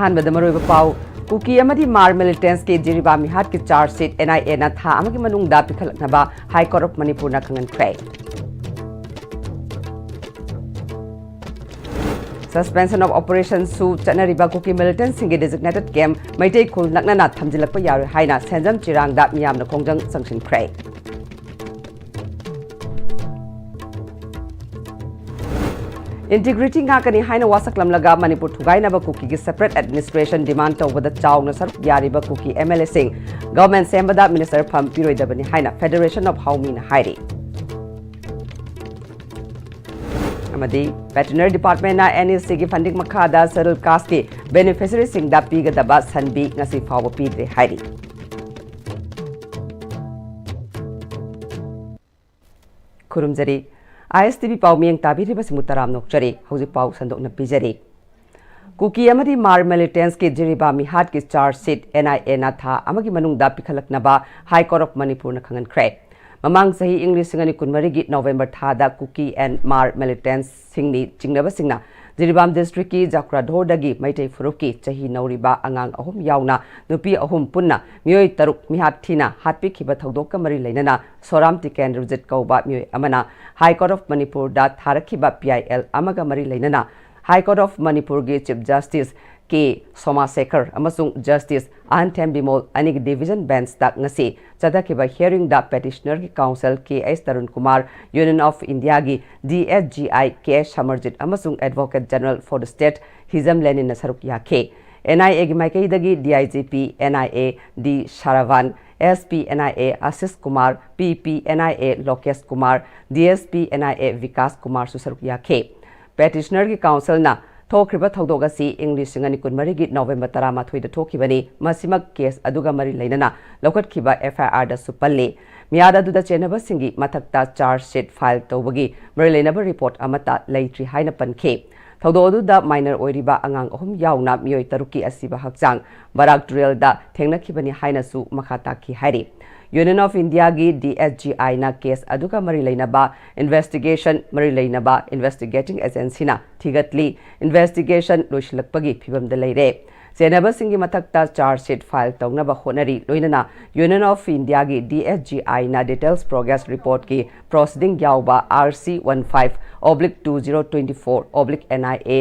अहानबद मरोइब पाउ कुकी अमदी मार मिलिटेंस के जिरिबा मिहाट के चार्ज शीट NIA ना था अमगी मनुंगदा पिखलकनबा हाई कोर्ट ऑफ मणिपुर ना खंगनख्रे सस्पेंशन ऑफ ऑपरेशन सु चनरिबा कुकी मिलिटेंस सिंगे डेजिग्नेटेड कैम्प मैटे खुल नकना थमजिलकप यारो हाइना सेंजम चिरांगदा मियामना खोंजंग संगसिनख्रे इंटीग्रिटी गाकनी हाइना वासकलमलगा मणिपुर थुगाइनबा कुकी की सेपरेट एडमिनिस्ट्रेशन डिमांड तौबदा चाउना सरुक यारिबा कुकी MLA सिंह गवर्नमेंट सेम्बदा मिनिस्टर फम पिरोइदबनी हाइना फेडरेशन ऑफ हाउमीना हाइरी अमदी वेटरनरी डिपार्टमेंट ना NEC की फंडिंग मखादा सेडल कास्ट की बेनिफिशियरी सिंगदा पीगदबा सनबी ngasi फाव पीदे हाइरी खुरुमजरी ISTV पाउ मियंग ताबीरिबा सिमुतराम नोकचरी हौजिक पाउ संदोकना पिजरी कुकी अमदी मार मिलिटेंस के जिरिबा मिहाट की चार्ज शीट NIA ना था अमगी मनुंगदा पिखलकनबा हाई कोर्ट ऑफ मणिपुर ना खंगनख्रे ममांग सही इंग्लिश सिंगनी कुनमरी की नवंबर थादा कुकी एंड मार मिलिटेंस सिंगनी चिंगनबा सिंगना जिरिबाम डिस्ट्रिक्ट की जाक्राधोरदगी मैटे फुरुक की चही नौरिबा अंगांग अहुम यावना नुपी अहुम पुन्ना मियोय तरुक मिहाट थीना हाटपिखिबा थौदोक मरी लेनना सोराम टिकेन रुजित कौबा मियोय अमना हाई कोर्ट ऑफ मणिपुर दा थारखिबा PIL अमगा मरी लेनना हाई कोर्ट ऑफ मणिपुर की चीफ जस्टिस के सोमाशेखर अमसुंग जस्टिस आनथेम बिमोल अनिग डिवीजन बेंच तक ngasi चदखिबा हियरिंग दा पेटिशनर की counsel KS Tarun Kumar union of India की DSGI KS समरजित अमसुंग advocate general for the state Hijam Lenin सरुक याखे NIA की माइकईदगी DIGP NIA D Sharavan SP NIA Ashish Kumar PP NIA Lokesh Kumar DSP NIA Vikas Kumar सुसरुक याखे पेटिशनर की काउंसिल ना थोक्रिबा थौदोगसी इंग्लिश सिंगनी कुनमरी की नवंबर 13 थोखिबनी मसिमक केस अदुगा मरी लेनना लौकटखिबा FIR दा सुपल्ले मियादा दुदा चेनबा सिंगी मथक्ता चार्ज शीट फाइल तौबगी मरी लेनबा रिपोर्ट अमता लेट्री हाइना पनखे थौदो अदुदा माइनर ओइरिबा अंगांग अहुम यावना मियोय तरुकी असिबा हक्चांग बराक ट्रेल दा थेंगनखिबनी हाइनासु मखाताखी हाइरी यूनियन ऑफ इंडिया की DSGI ना केस अदुगा मरी लेनबा इन्वेस्टिगेशन मरी लेनबा इन्वेस्टिगेटिंग एजेंसी ना थिगतली इन्वेस्टिगेशन लोइसलकपगी फिबम द लेरे सेनबा सिंगी मथक्ता चार्ज शीट फाइल तौनबा होनरी लोइनना यूनियन ऑफ इंडिया की DSGI ना डिटेल्स प्रोग्रेस रिपोर्ट की प्रोसीडिंग यावबा RC15/2024/NIA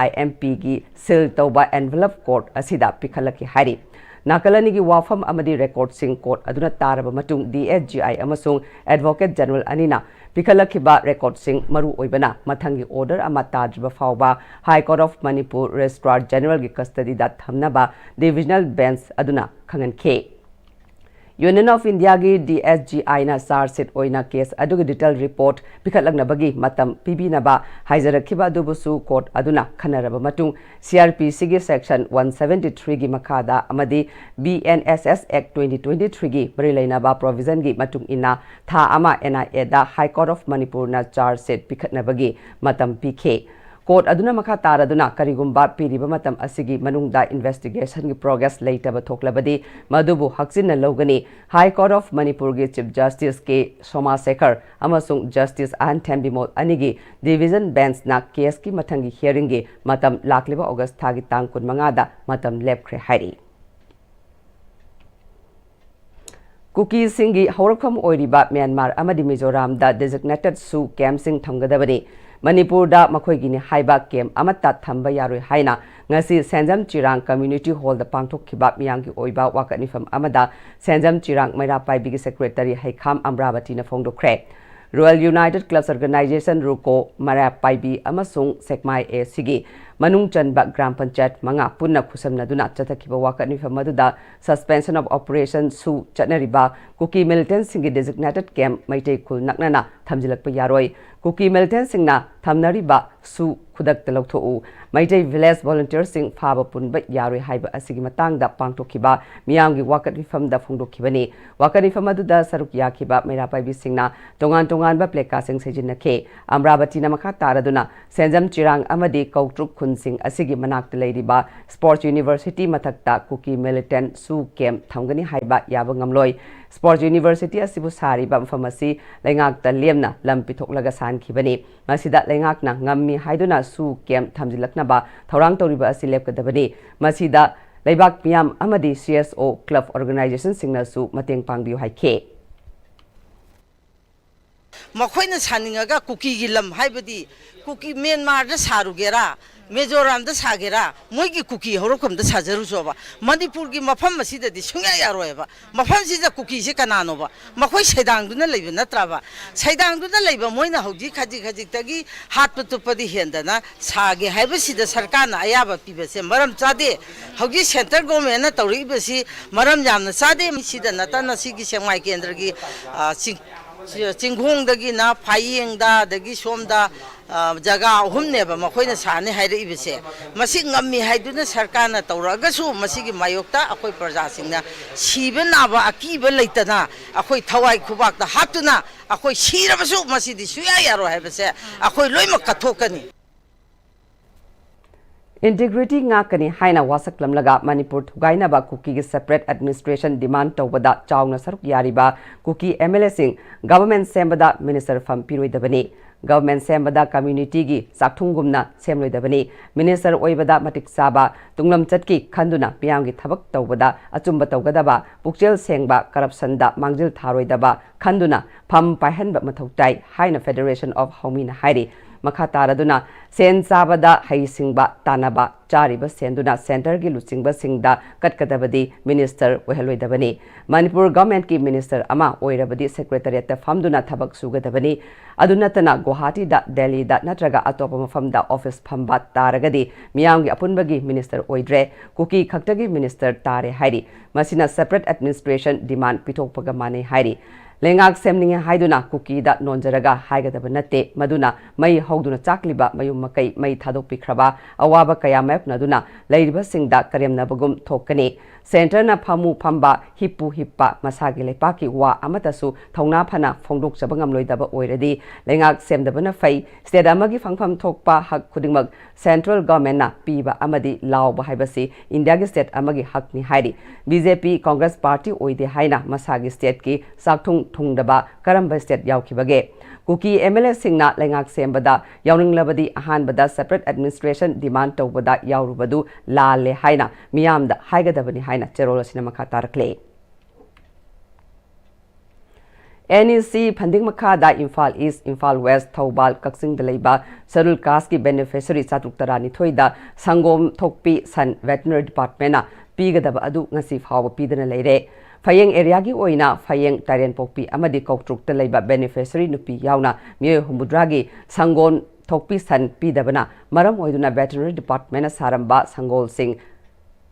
IMP की सील तौबा एनवेलप कोर्ट असिदा पिखलकी हाइरी नाकलनी की वाफम अमदी रिकॉर्ड सिंग कोर्ट अदुना तारबा मटुंग DSGI अमसुंग एडवोकेट जनरल अनिना पिखलखिबा रिकॉर्ड सिंग मरु ओइबना मथंगी ऑर्डर अमा ताद्रिबा फावबा high court of Manipur registrar general की कस्टडी दा थमनबा डिविजनल बेंच अदुना खंगनखे यूनियन ऑफ इंडिया की DSGI ना चार्ज शीट ओइना केस अदुगी डिटेल रिपोर्ट पिखलगनबगी मतम पिबिनबा हाइजरखिबा दुबुसु कोर्ट अदुना खनरबा मटुंग CRPC की सेक्शन 173 की मखादा अमदी BNSS Act 2023 की मरी लेनबा प्रोविजन की मटुंग इना था अमा NIA दा हाई कोर्ट ऑफ मणिपुर ना चार्ज शीट पिखनबगी मतम पिखे कोर्ट अदुना मखा तारदुना करिगुम्बा पीरिबा मतम असिगी मनुंगदा इन्वेस्टिगेशन की प्रोग्रेस लेटब थोक्लबदी मधुबु हक्सिन लौगनी हाई कोर्ट ऑफ मणिपुर की चीफ जस्टिस के सोमाशेखर अमसुंग जस्टिस आनथेम बिमोल अनिगी डिवीजन बेंच ना केस की मथंगी हियरिंग की मतम लाखलिबा अगस्त थागी तांग 15 दा मतम लेपख्रे हाइरी कुकी सिंगी हौरखम ओइरिबा म्यांमार अमदी मिजोराम दा डेजिग्नेटेड सु कैम्प सिंग थमगदबनी मणिपुर दा मखोइगिनी हाइबा कैम्प अमता थंबा यारोय हाइना ngasi Senjam Chirang community hall दा पांगथोखिबा मियांगी ओइबा वाकनिफम अमदा सेंजम चिरांग मैरा पाइबी की सेक्रेटरी हैखाम अमरावती ना फोंगदोख्रे रॉयल यूनाइटेड क्लब्स ऑर्गेनाइजेशन रुको मरा पाइबी अमसुंग सेकमाई ए सिगी मनुंग चनबा ग्राम पंचायत मंगा पुन्ना खुसमनदुना चतखिबा वाकनिफम मदुदा सस्पेंशन ऑफ ऑपरेशन सु चनरिबा cookie militant सिंगी designated camp Meitei खुल नकनना थमजिलकपा यारोय कुकी मिलिटेंट सिंगना थमनरिबा सु खुदक लौथोउ मैटे विलेज वॉलंटियर सिंग फाबा पुनबा यारोय हाइबा असिगी मतांगदा पांगथोखिबा मियामगी वाकनिफम दा फोंगदोखिबनी वाकनिफम मदुदा सरुक याखिबा मेरा पाइबी सिंगना तोंगान तोंगान बा प्लेका सिंग सेजिनखे अमरावती ना मखा तारदुना सेंजम चिरांग अमदी कौट्रुक खुनसिंग असिगी मनाक्ता लेरिबा स्पोर्ट्स यूनिवर्सिटी मथक्ता कुकी मिलिटेंट सु कैम्प थमगनी हाइबा याबा ngamloi स्पोर्ट्स यूनिवर्सिटी असिबु सारिबा मफम असि लेंगाक्ता लेमना लम पिथोकलगा सानखिबनी मसिदा लेंगाकना ngammi haiduna su kem thamjilaknaba thorang toriba asi lepkadabani masida leibak pm amadi CSO club organization singna su mateng pangbiu haike मखोइना सानिंगा कुकी की लम हाइबदी कुकी म्यांमार दा सारुगेरा मिजोराम दा सागेरा मोइगी कुकी हौरखम दा साजरुसोबा मणिपुर की मफम मसिददी सुंया यारोयबा मफम सिदा कुकी से कनानोबा मखोइ सैदांगदुना लैबा नत्राबा सैदांगदुना लैबा मोइना हौजी खजि खजितगी हात पतुपदी हेंदना सागे हाइबसिदा सरकारना अयाबा पिबसे मरम चादे हौजी सेंट्रल गवर्नमेंट ना तौरिबसी मरम यामना चादे मिसिदा नतना सिगी सेंमाइ केंद्र की चिंगोंदगी ना फाइंगदा दगी सोमदा जगह अहुमनेबा मखोइना साने हाइरइबसे मसि ngami हाइदुना सरकारना तौरगसु मसिगी मायोक्ता अखोइ प्रजासिंगना सिबे नाबा अकीबा लैतना अखोइ थवाइ खुबाकता हातुना अखोइ सिरबसु मसिदि सुया यारो हाइबसे अखोइ लोइमा कथोकनी Integrity ngakani haina wasaklamlaga Manipur thugainaba kuki gi separate administration demand tawbada chawna saruk yariba kuki MLA sing government sembada minister fam piroidabani government sembada community gi sakthungumna semloidabani minister oibada matik saba tunglam chatki khanduna piyam gi thabak tawbada achumba tawgadaba pukchel sengba corruption da mangjil tharoidaba khanduna pham paihanba mathautai haina Federation of Homina hairi Makataraduna, Sen Sabada, Haisingba, Tanaba, Chariba, Senduna, Center Gilusingba Singda, Katkadabadi, Minister, Wehelwedabani, Manipur Government Ki Minister Ama, Oirabadi, Secretariat of Famduna Tabak Sugadabani, Adunatana, Guwahati, da Delhi, da Natraga, Atopama Famda, Office Pambat, Taragadi, Miyangi Apunbagi, Minister Oidre, Kuki Kaktagi, Minister Tare Hairi, Masina Separate Administration, Demand Pitopagamane Hairi. Lengak semning haiduna kuki da nonjaraga haigada banate maduna mai hauduna chakliba mayum makai mai thadok pikraba awaba kaya map naduna leiriba singda karemna bagum thokani center na phamu phamba hippu hippa masagi lepaki wa amatasu thongna phana phongdok chabangam loidaba oiradi lengak semdabana fai state amagi phangpham thokpa hak khudingmak central government na piba amadi lawba haibasi india gi state amagi hak ni hairi BJP Congress party oide haina masagi state ki sakthung thungdaba karamba state yaukibage kuki MLA singna lengak sembada yauninglabadi ahanbada separate administration demand tawbada yaurubadu laale haina miyamda haigadabani haina cherolo sinama tarakle NEC Panding Makada Imphal East Imphal West Thobal Kaksing Dalaiba Sarul Caste ki beneficiary Chatruk Tarani Thoida Sangom Thokpi San Veterinary Department na pigadaba adu ngasi fawa pidana leire Fayeng area gi oina Fayeng Tarian Pokpi amadi Koktruk Talaiba beneficiary nupi yauna Mye Humbudragi Sangon Thokpi San pidabana maram oiduna Veterinary Department na saramba Sangol Singh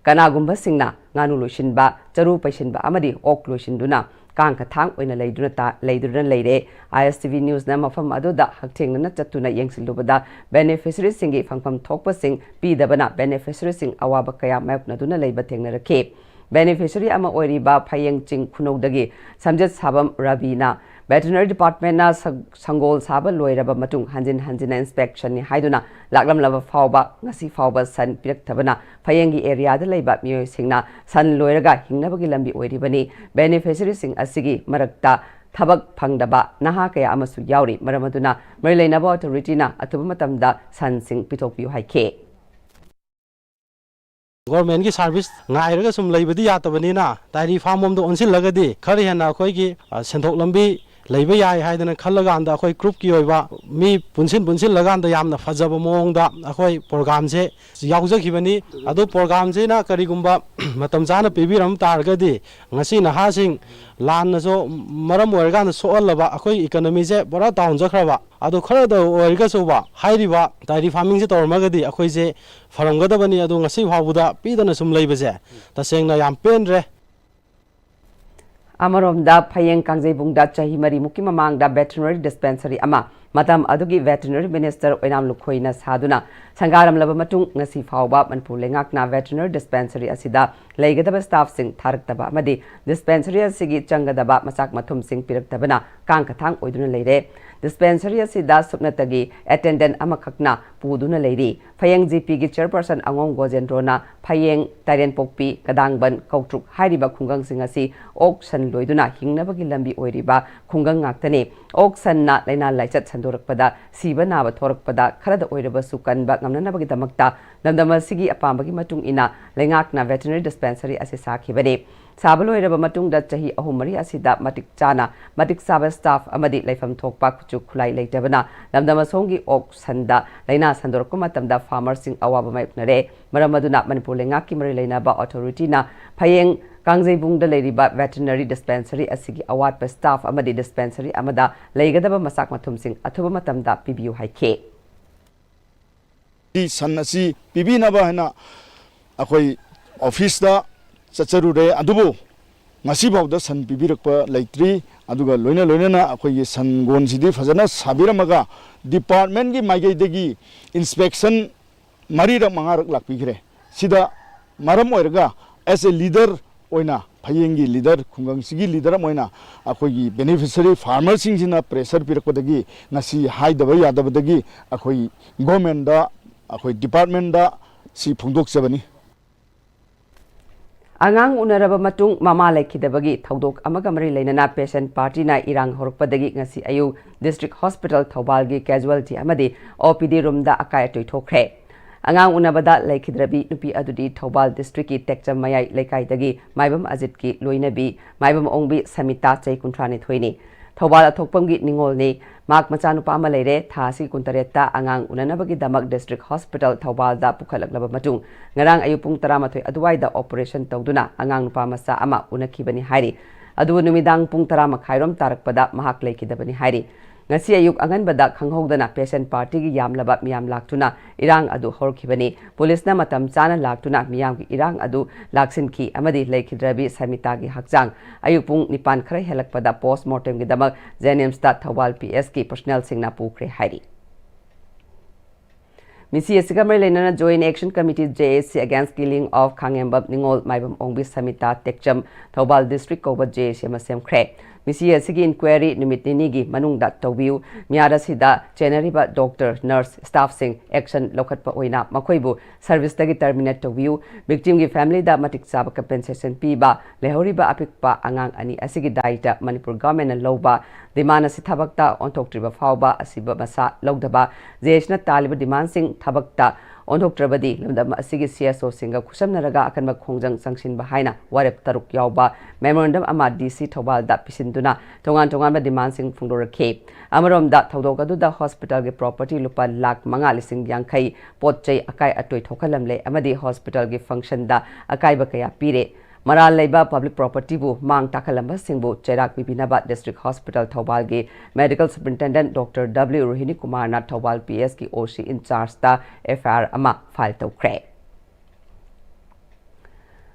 Kanagumba Singna Nganu Lushinba Charu Paishinba amadi Ok Lushinduna Kang Kathang oina leiduna leire ISTV News na mafam aduda hakthengna chatuna yengsilubada beneficiary singi phangpham thokpa sing pidabana beneficiary sing awaba kaya mayokna duna leiba thengna rakhe beneficiary ama oiriba phayeng ching khunodagi samjet sabam Ravina Veterinary Department na sangol saba loiraba matung hanjin inspection ni haiduna laklam laba fawba ngasi fawba san pirak thabana phayengi area da leiba miyoi singna san loiraga hingnabagi lambi oiribani beneficiary sing asigi marakta thabak phangdaba naha kaya amasu yauri maramaduna marileinaba authority na atuba matamda san sing pitokpiu haike Government ki service ngairaga sum leibadi yatabani dairy farm om do onsil lagadi khari hena khoi ki senthok lambi leiba yai haidana khallaga anda khoi group ki oiba mi punsin laga anda yamna fajaba mongda akhoi program se yaujakibani adu program se na karigumba matam jana pibiram targadi ngasi na ha sing lan na so maram oirga na so allaba akhoi economy se bora down jakraba adu khara da oirga so ba hairiba dairy farming se tormagadi akhoi se faramgadabani adu ngasi hawuda pidana sum leiba se tasengna yam penre Amaromda Phayeng Kangjebungda Chahi Mari Muki Mamangda Veterinary Dispensary Ama Matam Adugi Veterinary Minister Oinam Lukhoina Saduna Sangaram Laba Matung Ngasi Fawba Manipur Lengakna Veterinary Dispensary Asida Leigadaba Staff Sing Taraktaba Amadi Dispensary Asigi Changadaba Masak Matum Sing Piraktabana Kankathang Oiduna Leire Dispensary Asida Supnatagi Attendant Amakakna Puduna Lady Phayeng GP gi Chairperson Angong Gojendrona Phayeng Tarian Pokpi Kadangban Kautruk Hairiba Khungang Singasi ok san loiduna hingnabagi lambi oiriba khungang ngaktani ok san na laina laichat sandorakpada siba naba thorakpada kharada oiraba sukanba ngamnanabagi damakta lamdama sigi apambagi matung ina lengakna veterinary dispensary ase sakhibani sabalo iraba matung da chahi ahumari asida matik chana matik saba staff amadi laifam thokpa kuchu khulai leitabana lamdama songi ok sanda laina sandorko matamda farmers sing awaba maipnare maramaduna manipur lengaki mari lainaba authority na phayeng kangjebung da leiriba veterinary dispensary asigi awat pa staff amadi dispensary amada leigadaba masak mathum sing athuba matamda pibiu haike di sanasi pibina ba hana akoi office da chacharure adubu ngasi bawda san pibirakpa leitri aduga loina na akoi san gon sidi fajana sabiramaga department gi magai degi inspection marira mangarak lakpigre sida maram oirga as a leader oina phayenggi leader khungang sigi leader moina akoi beneficiary farmer singina pressure pirakpadagi ngasi haidaba yadabadagi akoi government da akoi department da si phungdok chabani Angang unaraba matung mama laikidabagi thaudok amaga mari lainana patient party na irang horokpadagi ngasi ayu district hospital Thaubalgi casualty amadi OPD room da akai atoi thokre angang unabada laikidrabi nupi adudi Thaubal district ki tekcham mayai laikai maibam ajit ki loinabi maibam ongbi samita chai kuntrani thoini Thaubal athokpamgi ningolni mak machanupa ama leire thasi kuntareta angang unanabagi damak district hospital Thaubal da pukhalaklaba matung ngarang ayupung 13 aduwai da operation tawduna angang nupa masa ama unakibani hairi adu numidang pung 10 khairom tarakpada mahak leikidabani hairi ngasi ayuk anganbada khanghodana patient party gi yamlaba miyam laktuna irang adu horkibani police na matam chana laktuna miyam gi irang adu laksin ki amadi leikidrabi samita gi hakjang ayuk pung nipan khrai helakpada postmortem gi damak Jenims ta Thawal PS ki personnel singna pukre hairi Misi Asigamar Lenana Joint Action Committee JAC against killing of Khangembab Ningol Maibam Ongbi Samita Tekcham Thawal District Koba JAC Masem Kre Misi Asigi inquiry nimitini gi manungda tawbiu miara sida Cheneriba doctor nurse staff sing action lokatpa oina makoibu service dagi terminate tawbiu victim gi family da matik saba compensation piba lehoriba apikpa angang ani asigi daita Manipur government loba dimana si thabakta onthoktriba fauba asiba masa logdaba JAC na taliba demand sing thabakta onthoktrabadi lamdam asigi CSO singa khusamnaraga akanba khongjang sangsinba haina warep taruk yawba memorandum ama DC Thawal da pisinduna tongan ba demand sing phungdorakhe amarom da thodok adu da hospital ge property lupa lakh manga lising yangkhai potchai akai atoi thokalamle amadi hospital ge function da akai ba kaya pire Maral Laiba public property bu mang takalamba singbu Cherak Bibinaba district hospital Thawal ge medical superintendent Dr. W Rohini Kumar na Thawal PS ki OC in charge ta FR ama file tawkre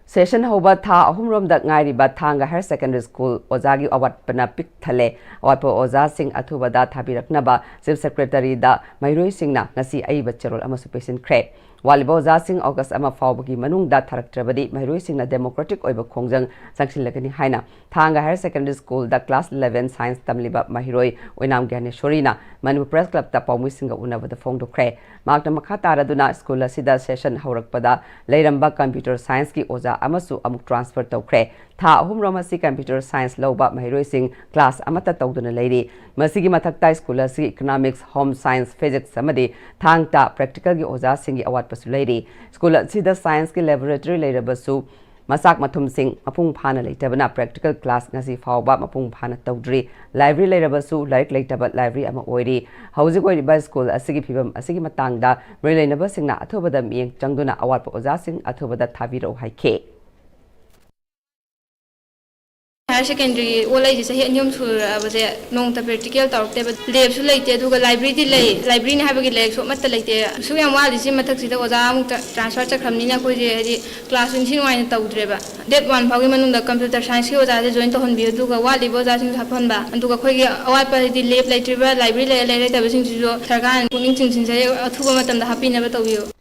Session hoba tha ahumrom da ngairiba thanga higher secondary school ozagi awat pana pik thale awat oza sing athubada thabiraknaba chief secretary da Mairoi singna ngasi aiba cherol ama supation kre Walibo Zasing August ama fawbagi manung da tharaktrabadi Mairoi singna democratic oiba khongjang sangsilagani haina thanga higher secondary school da class 11 science tamliba Mairoi oinam Gyaneshwarina Manipur press club ta pawmi singa unabada phongdo kre makna makha taraduna school asida session haurakpada leiramba computer science ki oza amasu amuk transfer tawkre tha ahum romasi computer science loba Mairoi sing class amata tawduna leiri masigi mathakta school asi economics home science physics samadi thangta practical gi oza singi awat pasu leiri school asida science ki laboratory leirabasu masak mathum sing mapung phana leitabana practical class ngasi fawba mapung phana tawdri library leirabasu laik leitaba library ama oiri hauji oiri ba school asigi phibam asigi matangda releinaba singna athobada mieng changduna awat pa oza sing athobada thabiro haike Higher secondary all ages a hit was a non practical talk labs related to a library delay library have a legs what matter like there so young while is in Mataxi was a transfer to Kamina class in Chinwine Tawdreba that one Pagaman the computer science was at the joint on view to a while it was asking Haponba and to a quick the lab like river library later was into Sargan putting things in a two the happy never told you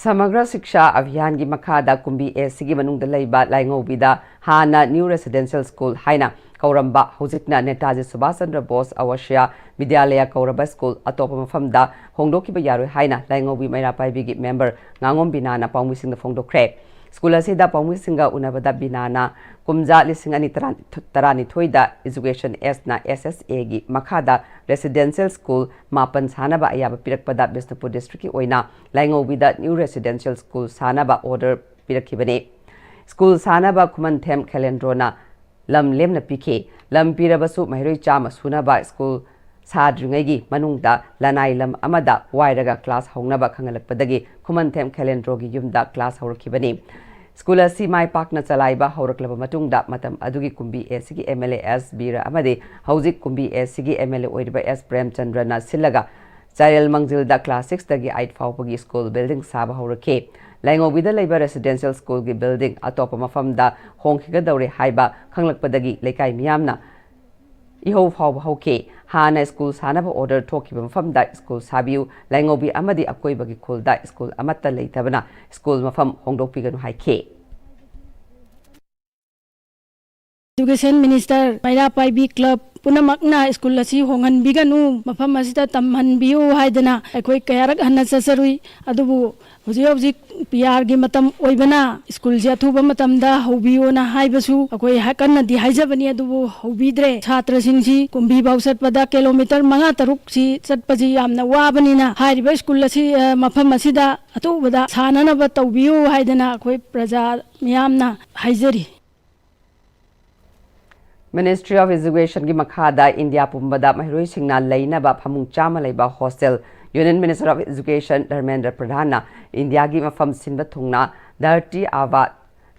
Samagra Siksha Abhiyan gi Makada Kumbi Sigi Manungda Laiba Laingobida Hana New Residential School Haina Kauramba Hojikna Netaji Subhash Chandra Bose Awashya Vidyalaya Kauraba School Atopa Mafamda Hongdokiba Yaru Haina Laingobi Maira Paibi gi member Ngangom Binana Pawmising the Phongdo Kre school असिदा पाउमिसिंगा उनबदा बिनाना कुमजा लिसिंग अनि तरानी थोइदा education एस ना SSA गी मखादा रेसिडेंशियल स्कूल मापन सानबा अयाब पिरकपदा बिष्णुपुर डिस्ट्रिक्ट की ओइना लाइंगोबिदा न्यू रेसिडेंशियल स्कूल सानबा ऑर्डर पिरखिबने स्कूल सानबा खुमनथेम खेलेंड्रोना लम लेमना पिखे लम पिरबसु महिरोई चाम सुनबा स्कूल साद्रिंगैगी मनुंगदा लनाई लम अमदा वायरगा क्लास हौनबा खंगलकपदगी खुमनथेम खेलेंड्रोगी युमदा क्लास हौरखिबने स्कूल असी माई पाकना चलाइबा हौरकलबा मतुंगदा मतम अदुगी कुंबी एसिगी MLA S बीरा अमदे हौजिक कुंबी एसिगी MLA ओइरबा S प्रेमचंद्रना सिलगा चाइल मंगजिलदा क्लास 6 तगी 8 फाउबगी स्कूल बिल्डिंग साबा हौरखे लाइंगोबिदा लेबा रेसिडेंशियल स्कूल की बिल्डिंग अतोप मफमदा होंखिगदौरे हाइबा खंगलकपदगी लेकाई मियामना इहो फाव हौके हाना स्कूल सानब ऑर्डर थोकिबा मफमदा स्कूल साबियु लाइंगोबी अमदी अकोइबगी खुलदा स्कूल अमत्ता लेतबना स्कूल मफम होंगदोकपिगनु हाइखे एजुकेशन मिनिस्टर पैरा पाइबी क्लब पुनमकना स्कूल असी होंगनबिगनु मफम असिदा तमहनबियु हाइदना अखोई कयारक हन्ना चसरुई अदुबु हुजी हुजी PR गी मतम ओइबना स्कूल जे अथुबा मतमदा हौबियोना हाइबसु अखोई हकन्ना दि हाइजबनी अदुबु हौबिद्रे छात्र सिंगसी कुंभी बाउ चटपदा किलोमीटर 5-6 सी चटपजी यामना वाबनीना हाइरिबा स्कूल असी मफम असिदा अतुबदा साननबा तौबियु हाइदना अखोई प्रजा मियामना हाइजरी Ministry of Education की मखादा इंडिया पुंबदा महिरोई सिंगना लेनबा फमुंग चामा लेबा hostel Union Minister of Education Dharmendra Pradhan India की मफम सिंबा थुंगना धरती आवा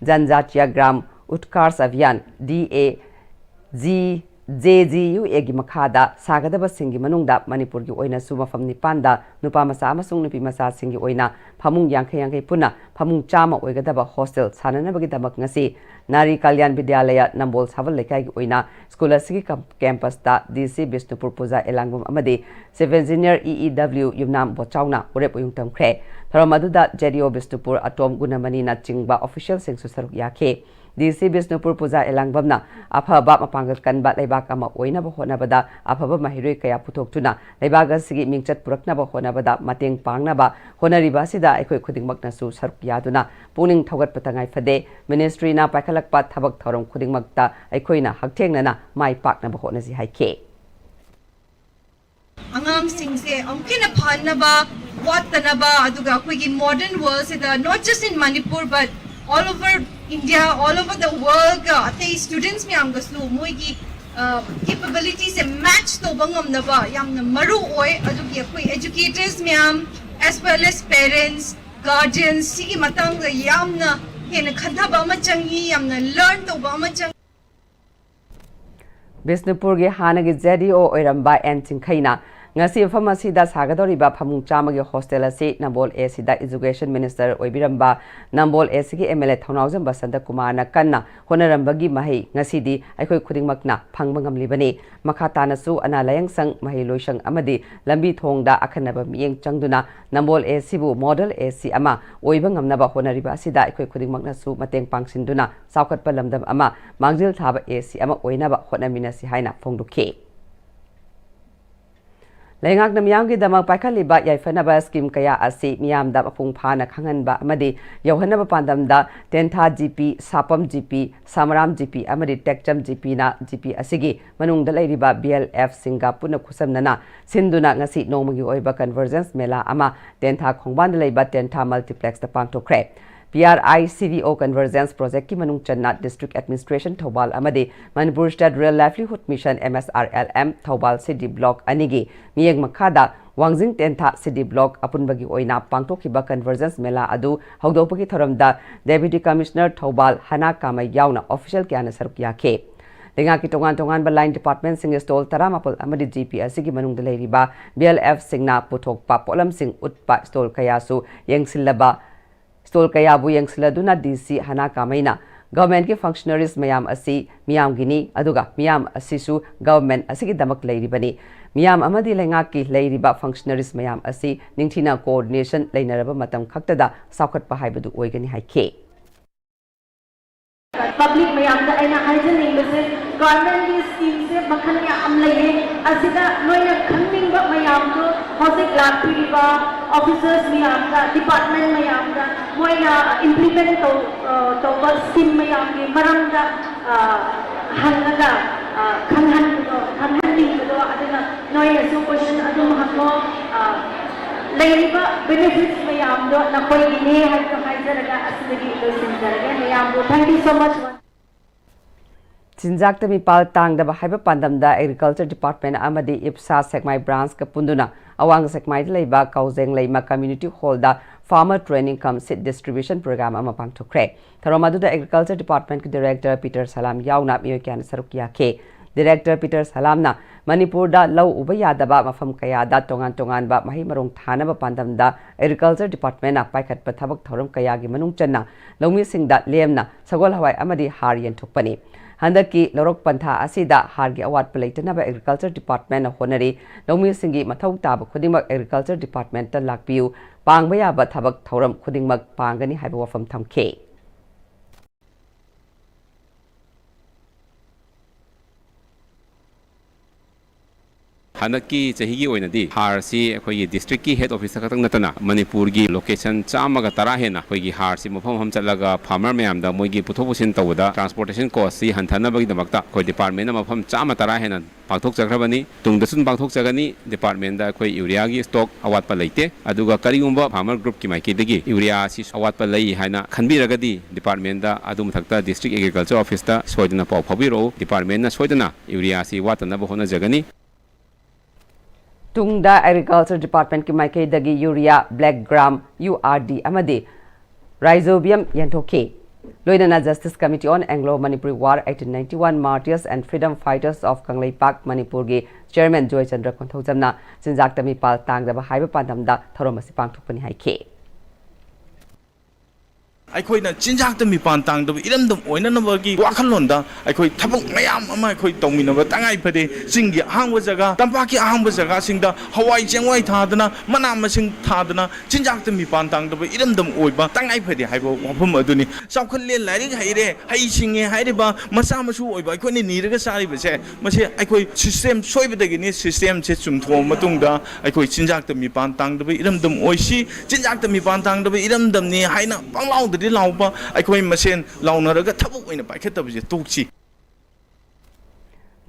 जनजातीय ग्राम उत्कर्ष अभियान DAGJGUA की मखादा सागदबा सिंगी मनुंगदा मणिपुर की ओइना सु मफम निपांदा नुपा मसा अमसुंग नुपी मसा सिंगी ओइना फमुंग यांखे पुना फमुंग चामा ओइगदबा हॉस्टल साननबगी दमक ngasi नारी कल्याण विद्यालय नंबोल सावल लेकाई की ओइना स्कूल असिगी कैंपस दा DC बिष्णुपुर पूजा एलांगुम अमदे सिविल इंजीनियर EEW युमनाम बोचाउना उरेप उयुंगतम ख्रे थरम अदुदा JDO बिष्णुपुर अटोम गुनमनी ना चिंगबा ऑफिशियल सिंग सुसरुक याखे DC बिष्णुपुर पूजा एलांगबमना अफबा मपांगल कनबा लेबाक अमा ओइनबा होनबदा अफबा महिरोई कया पुथोक्तुना लेबाक असिगी मिंगचत पुरकनबा होनबदा मतेंग पांगनबा होनरिबा सिदा अखोई खुदिंगमकनसु सरुक यादुना पुनिंग थौगत पतंगाई फदे मिनिस्ट्री ना पाखलकपा थबक थौरम खुदिंगमकता अखोइना हक्थेंगना माई पाकनबा होनसि हाइखे अंगाम सिंगसे अमकिन फानबा वातनबा अदुगा अखोइगी मॉडर्न वर्ल्ड सिदा not just in Manipur but all over India, all over the world, the students me amgaslu moigi capabilities and match to bangamnaba yamna maru oi adugi akoi educators me as well as parents, guardians sigi matang yamna hena khadaba ama changi yamna learn to ba ama changi Bishnupur के हानगी JDO ओइरंबा एन चिंखैना ngasi mafam asida sagadoriba phamung chamagi hostel asi Nambol A sida education minister oibiramba Nambol A sigi MLA Thonawjam Basanta Kumar na kanna honarambagi mahi ngasi di aikoi khudingmakna phangba ngamlibani makhatana su ana layang sang mahi loisang amadi lambi thongda akhanaba miyeng changduna Nambol A sibu model AC ama oiba ngamnaba honariba asida aikoi khudingmakna su mateng pangsinduna saukhatpa lamdam ama mangjil thaba AC ama oinaba honaminasi haina phongdukhe लेंगाक नमियाम की दमक पाइखलिबा याइफनबा scheme कया असि मियामदा मपुंग फाना खंगनबा अमदि यौहनबा पांदमदा Tentha GP Sapam GP समराम GP अमदि टेक्चम GP ना GP असिगी मनुंगदा लेरिबा BLF सिंगा पुन खुसमनना सिंदुना ngasi नोमगी ओइबा convergence मेला अमा टेंथा खोंगबान लेबा Tentha multiplex द पांगथोख्रे PRICVO Convergence Project की मनुंग चन्ना District Administration थौबाल अमदे Manipur State Rural Livelihood Mission MSRLM Thoubal City Block अनिगी मियेग मखादा वांगजिंग टेंथा City Block अपुनबगी ओइना पांगथोखिबा Convergence मेला अदु हौदोपगी थरमदा Deputy Commissioner थौबाल हना कामय याउना ऑफिशियल क्याना सरुक याखे लेंगा की तोंगान लाइन डिपार्टमेंट सिंग स्टॉल तरामापल अमदि GP असिगी मनुंग लेरिबा BLF सिंगना पुथोकपा पोलम सिंग उत्पा स्टॉल कयासु यंगसिलबा स्टॉल कयाबु यंगसिलदुना DC हना कामैना गवर्नमेंट के फंक्शनरीज मयाम असि मियाम गिनी अदुगा मियाम असिसु गवर्नमेंट असिगी दमक लेरिबनी मियाम अमदि लेंगा की लेरिबा फंक्शनरीज मयाम असि निंगथिना कोऑर्डिनेशन लेनरबा मतम खक्तदा साउखटपा हाइबदु ओइगनी हाइखे पब्लिक मयाम दा आइना हाइजनिंग बसे गवर्नमेंट की स्कीम से मखन या हम लेगे असिदा नोय खंगनिंग बा मयाम दो hojik lakpiriba officers miyamda department miyamda moina implement to scheme miyamgi maramda hangaga khanhan do aduna noya su question adum hakmo Laiba benefits mayamdo na koi gine har to haizaraga asidagi loisinjaraga mayamdo. Thank you so much. Chinjak mi pal tang da haiba pandam da Agriculture Department amadi IPSA Sekmai branch ka punduna awang Sekmai leiba kauzeng leima community hall da farmer training cum seed distribution program ama pangthokre. Tharomadu da Agriculture Department ki director Peter Salam yauna miyo kyan sarukya ke. Director Peter Salamna Manipur da lau ubaya da ba mafam kaya da tongan ba mahi marong thana ba pandam da Agriculture Department na paikat pathabak thoram kaya gi manung channa laumi sing da lemna sagol hawai amadi har yen thokpani handaki lorok pantha asida har gi award palaitana ba Agriculture Department na honari laumi singi mathau ta ba khudingmak Agriculture Department ta lakpiu pangbaya ba thabak thoram khudingmak pangani haiba wafam thamke Hanaki Chahigi Oinadi, Harsi, Hoyi District Head Office Natana, Manipuri location Chamaga Tarahena, Hoyi Harsi, Mopam Chalaga, Palmer Mam, the Mogi Putopusin Tawada, transportation cost, see Hantana the Makta, Koi Department of Chama Tarahena, Paktok Chakrabani, Tungdasun Paktok Chagani, Department da Koi Uriagi stock, Awat Palate, Aduga Kariumba, Palmer Group Kimakidigi, Uria Sis Awat Palai, Hana, Kanbiragadi, Department da Adum Takta, District Agriculture Officer, Swedana Pabiro, Department Swedana, Uria Si Watanabahona Jagani. Tungda Agriculture Department ki maikei dagi urea black gram URD amadi rhizobium yantoke Loidana Justice Committee on Anglo-Manipuri War 1891 Martyrs and Freedom Fighters of Kanglei Park Manipur gi Chairman Joy Chandra Konthojamna Chinjak tami pal tangdaba haiba pandamda tharomasi pangthokpani haike Aikoina Chinjak the Mipan Tang, the Iram Oina Navagi, Wakalonda, Aikoi Tabuk Mayam, Amakoi Tominova, Tangai Pede, Singi, Hamwazaga, Tampaki Hamwazaga, sing the Hawaii Jangwai Tadana, Manama sing Tadana, Chinjak the Mipan Tang, the Iram Oiba, Tangai Pede, Haibo, Wapumaduni, Sakali, Larry Haide, Haising, Haideba, Masamasu, Oiba, Koni Nira Sari, Mase, Aikoi system, Soibagini system, Chesum Matunda, Aikoi Chinjak the Mipan Tang, the Iram Oishi, Chinjak the Mipan Tang, the Iram Ni Haina, Panglau. Lauba, Aikoi Masin, Launaraga Tabu in a packet of the Tuxi.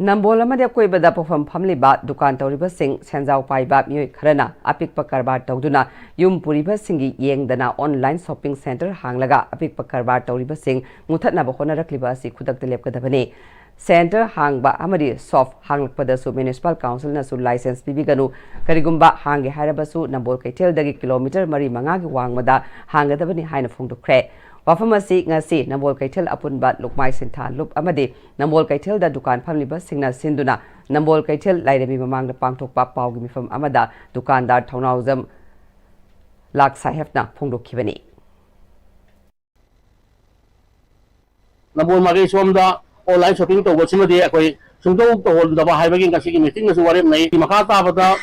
Nambola Madia Quebada from Family Bat, Dukan Toriba Sing, Senzao Pai Bat Mu Karana, Apik Pakarbat Toduna, Yum Puriba Singi Yang Dana Online Shopping Center, Hanglaga, Apik Pakarbat Toriba Sing, Mutatna Bahona Klibasi, Kudak the Lepkadabane. Center Hangba Amadi Soft Hang Padasu Municipal Council Nasu License Bibiganu, Karigumba Hangi Harabasu, Nambol Kaitel Dagi Kilometer, Mari Mangagi Wangmada, Hangadabani Hina Fung to Cre. Wafamasi Ngasi, Nambol Kaitel Apun Bat Lukmai Sinta, Lup Amadi, Nambol Kaitel da Dukan Family Bus Singna Sinduna, Nambol Kaitel, Laidabi Mamang the Pangtok Pau Gimi from Amada, Dukan Dar Tonauzam Lak Sahefna, Pungdo Kivani. Nambol Magi Swamda. Online shopping to watch in the Aquay, Sunto to hold the Bahagin Kasiki meeting as well as Makata Bada,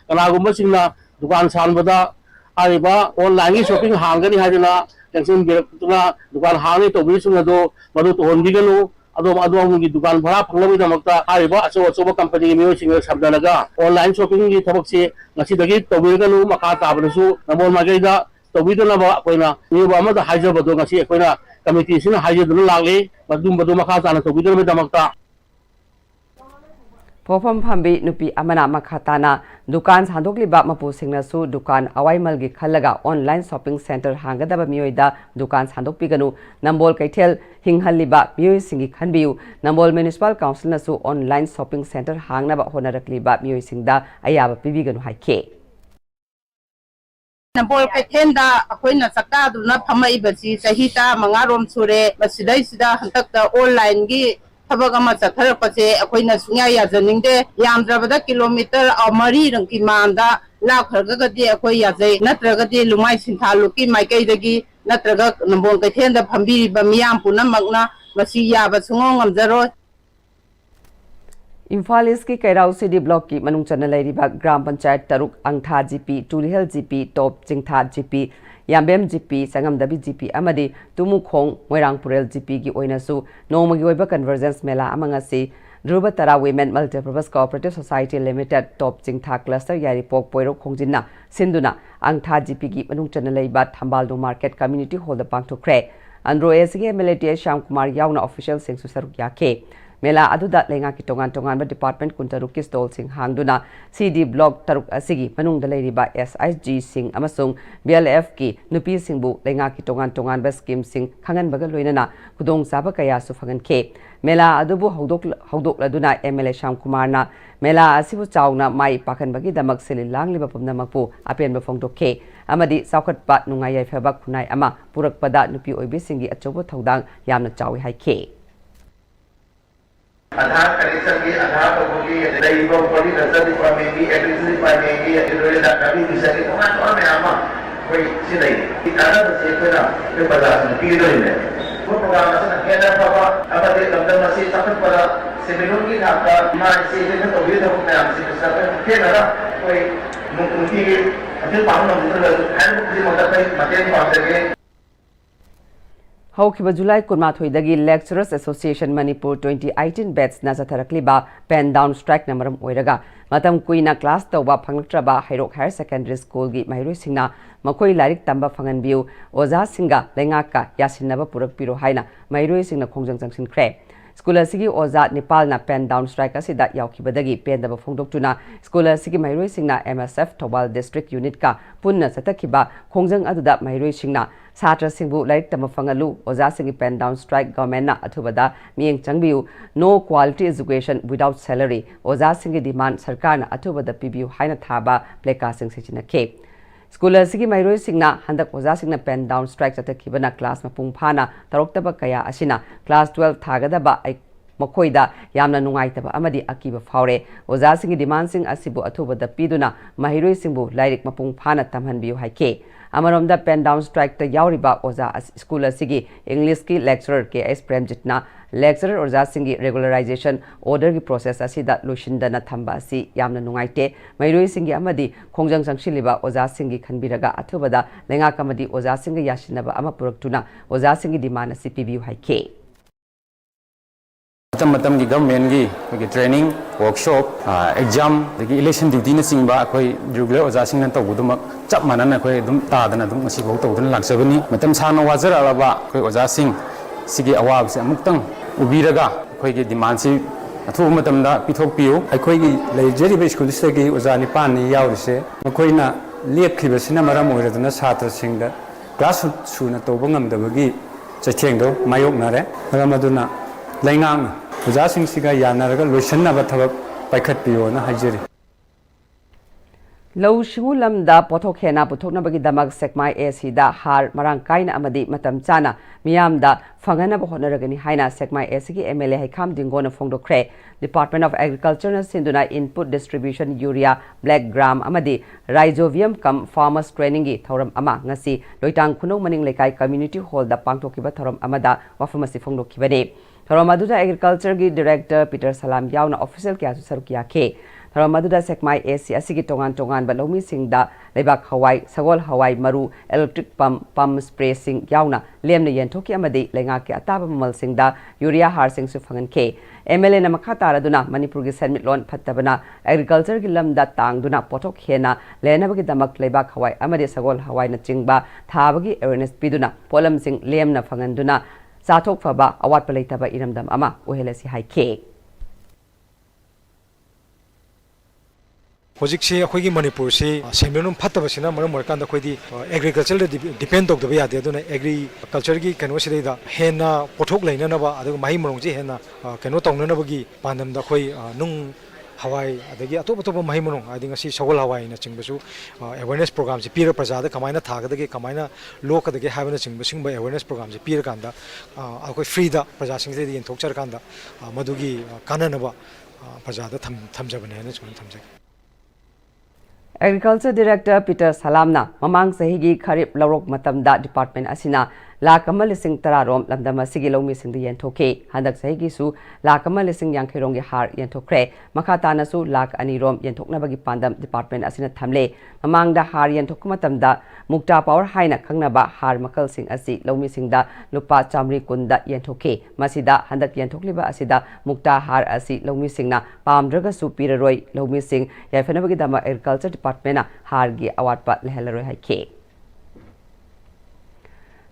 Kalagumba, Dukan Sanbada, Ariba, online shopping Hangani Hadina, Kansin Tuna, Dukan Hani to Wilsonado, Madu to Hondigano, Adom Dukan Parap, Makta, Ariba, so company music Sabdanaga, online shopping Taboxi, Nasidagi, to Wilgano, Makata Abrasu, Nabol Mageda, to Widanaba, Aquina, New Amada Haja Badonasi, Aquina. Committee sina haje dulu lagi badum makata na to bidul me damakta Pofam Pambi Nupi Amana Makatana Dukan Handokli Bap Mapu Singna Su Dukan Awaimal gi Khalaga Online Shopping Center Hangadaba Mioida Dukan Handok Piganu Nambol Kaitel Hinghaliba Mioi Singi Khanbiu Nambol Municipal Council na Su Online Shopping Center Hangnaba Honarakli Bap Mioi Singda Ayaba Pibiganu Haike Nambol Kaitenda, Aquina Sakaduna, Pamaibasi, Sahita, Mangarom Sure, Masidai Hantak online gi, Tabagama Sakarapase, Aquina Sunya Zaninde, Yamdravada kilometer or Marie and Kimanda, La Kargadi, Aquayaze, Natragadi, Lumai Sintaluki, my Gaidagi, Natraga, Nambol Kaitenda, Pambi, Bamiam, Punamagna, Masiya, Basungam Zero. Imphal East ki Kairau City Block ki Manung Chana Lairiba Gram Panchayat Taruk Angtha GP, Tulihel GP, Top Jingtha GP, Yambem GP, Sangam Dabi GP, Amadi, Tumukhong, Moirang Purel GP ki Oinasu, Nomagi Oiba Convergence Mela Amangasi, Dhruva Tara Women Multipurpose Cooperative Society Limited Top Jingtha Cluster Yaripok Poirok Khongjinna Sinduna Angtha GPG Manung Chana Leiba Thambaldo Market Community Hall the Pangthokre Andro ASG MLA Sham Kumar Yauna official sing Susaruk Yake Mela Aduda Lenga ki tongan Department Kuntaruki Stall Sing Hangduna CD Block Taruk Asigi Manung Daleriba SIG Sing Amasung BLF ki Nupi Singbu Lenga ki tongan Scheme Sing Kangan Bagal Luinana Kudong Saba Kaya Sufangan K Mela Adubu Haudok Laduna MLA Sham Kumarna Mela Asibu Chawna Mai Pakan Bagi Damak Sili Lang Liba Pumna Mapu Apian Bafong K Amadi Saukat Pat Nungaya Fabak Kunai Ama Purak Pada Nupi Oibi Singi Achobo Thaudang Yamna Chawi Hai K Aadhaar connection की आधार पर होगी दैनिकों पड़ी नजर पाएंगी address पाएंगी इधर कभी विषय के और में आमा कोई चीज नहीं इतना से कोई बाजार में पीड़ नहीं है वो प्रोग्राम से कहना पापा अब ये कंपनी में से सब पर सेमिनार की आपका मां से ये तो भी तो मैं आपसे सब के ना कोई उनकी अभी पावन मतलब है मुझे मतलब है मतें पाते के Haukiba July Kunmathoidagi Lecturers Association Manipur 2018 Batch Nazatharakleba Pen Down Strike Namaram Oiraga Matam Kuina Class Toba Pangtraba Hairok Higher Secondary School Gi Mahiroi Singna Makoi Larik Tamba Fangan Biu Oza Singa Lengaka Yasinaba Purak Piro Haina Mahiroi Singna Khongjang Jangsin Kre School Sigi Oza Nepal na Pen Down Strike Asida Yaukibadagi Pen Daba Phongdoktuna School Sigi Mahiroi Singna MSF Tobal District Unit Ka Punna Satakiba Khongjang Aduda Mahiroi Singna Satra Singbu Laik Tama Fangalu Oza Singi Pen Down Strike Government na Athubada Mieng Changbiu No Quality Education Without Salary Oza Singi Demand Sarkar na Athubada PBU Haina Thaba Pleka Sing Sichina K School Sigi Mahiroi Singna Handak Oza Singna Pen Down Strike Satakibana Class Mapung Phana Taroktaba Kaya Asina Class 12 Thagadaba Makoida Yamna Nungaitaba Amadi Akiba Faure Oza Singi Demand Sing Asibu Athubada Piduna Mahiroi Singbu Lairik Mapung Phana Tamhanbiu Haike Amaramda Pen Down Strike the Yauriba Oza School Sigi English ki lecturer KS Premjitna lecturer Oza Singi regularization order ki process asida Lushindana Thamba si Yamna Nungaite Mahiroi Singi Amadi Khongjang Sangshiliba Oza Singi Khanbiraga Athubada Lenga Kamadi Oza Singi Yashinaba Amapuruktuna Oza Singi Dimana CPBU Haike मतम की government की training workshop exam election duty सिंब अखोई regular ओजा सिंग तौबदम चप मानना अखोई अदुम तादना अदुम मसिबौ तौदना लाक्सबनी मतम साना वाजराबा अखोई ओजा सिंग सिगी अवाब से अमुक्तंग उबीरगा अखोई की डिमांड से अथुब मतमदा पिथोकपियो अखोई की लेजरिब स्कूल से ओजा निपान नि यावरिसे मखोइना लेपखिबसिना मरम ओइरदना छात्र सिंगदा क्लास सुना तौब ngamdabagi चथेंगदो मायोकनारे मरमदुना लाइंगांग ओजा सिंगसिगा यानारगा लोइसन्नाबा थबक पाइखतपियोना हाइजरी Lau Shingulam da Potok Hena Putok Nabagi Damak Sekmai AC da Har Marang Kaina Amadi Matam Chana Miam da Fangana Bohoneragani Haina Sekmai AC MLA Haikam Dingona Fongdo Kre Department of Agriculture Sinduna Input Distribution Urea Black Gram Amadi Rhizobium Kam Farmers Training Thoram Ama Ngasi Loitang Kuno Maning Lekai Community Hall da Pangtokiba Thoram Amada Wafamasi Fongdo Kibade Thoram Agriculture Director Peter Salam Yauna Official Kiasu Sarukia K Maduda Sekmai AC Asigi Tongan Balomi Singda Lebak Hawaii Sagol Hawaii Maru Electric Pump Spray Sing Yauna Lemna Yentoki Amadi Lengaki Ataba Mal Singda Urea Har Sing Sufangan K MLA Namakata Duna Manipuri Senmit Lon Patabana Agriculture Gilam Da Tang Duna Potok Hena Lenabagi Damak Lebak Hawaii Amadi Sagol Hawaii Na Chingba Thabagi Awareness Piduna Polam Sing Lemna Fanganduna Satok Faba Awat Palaitaba Iramdam Ama Uhelesi Hai K Hojikse akhoi Manipur se sembenum phatabasina maram morkan da khoi agriculture depend tok da ya de aduna agriculture gi kano se da hena pothok laina na ba adu mai morong ji hena kano tong na ba gi pandam da khoi nung hawai adagi atop atop mai morong adi ngasi sagol hawai na chingbasu awareness program se pira praja da kamaina thaga da ge kamaina lok da ge habana chingbasing ba awareness program se pira kan da akhoi free da praja sing se yen thokchar kan da madugi kanana ba praja da thamjabane na chon thamjak Agriculture Director Peter Salamna Mamang Sahigi Kharip Larok Matamda Department Asina lakh अमा लिसिंग तरारोम लमदम असिगी लौमीसिंग the येंथोके हंदक सहीगिसु lakh अमा लिसिंग यांखेरोंगे हार येंथोक्रे मखा तानासु lakh अनिरोम येंथोकनबगी पांदम department असिना थमले ममांगदा हार येंथोक मतमदा मुक्ता power हाइना खंगनबा हार मकलसिंग असि लौमीसिंगदा लुपा चामरी कुंदा येंथोके मसिदा हंदक येंथोकलिबा असिदा मुक्ता हार असि लौमीसिंगना पामद्रगसु पिररोय लौमीसिंग याफनबगी दमा एग्रीकल्चर डिपार्टमेंट हारगी अवाटपा लेहलरोय हाइके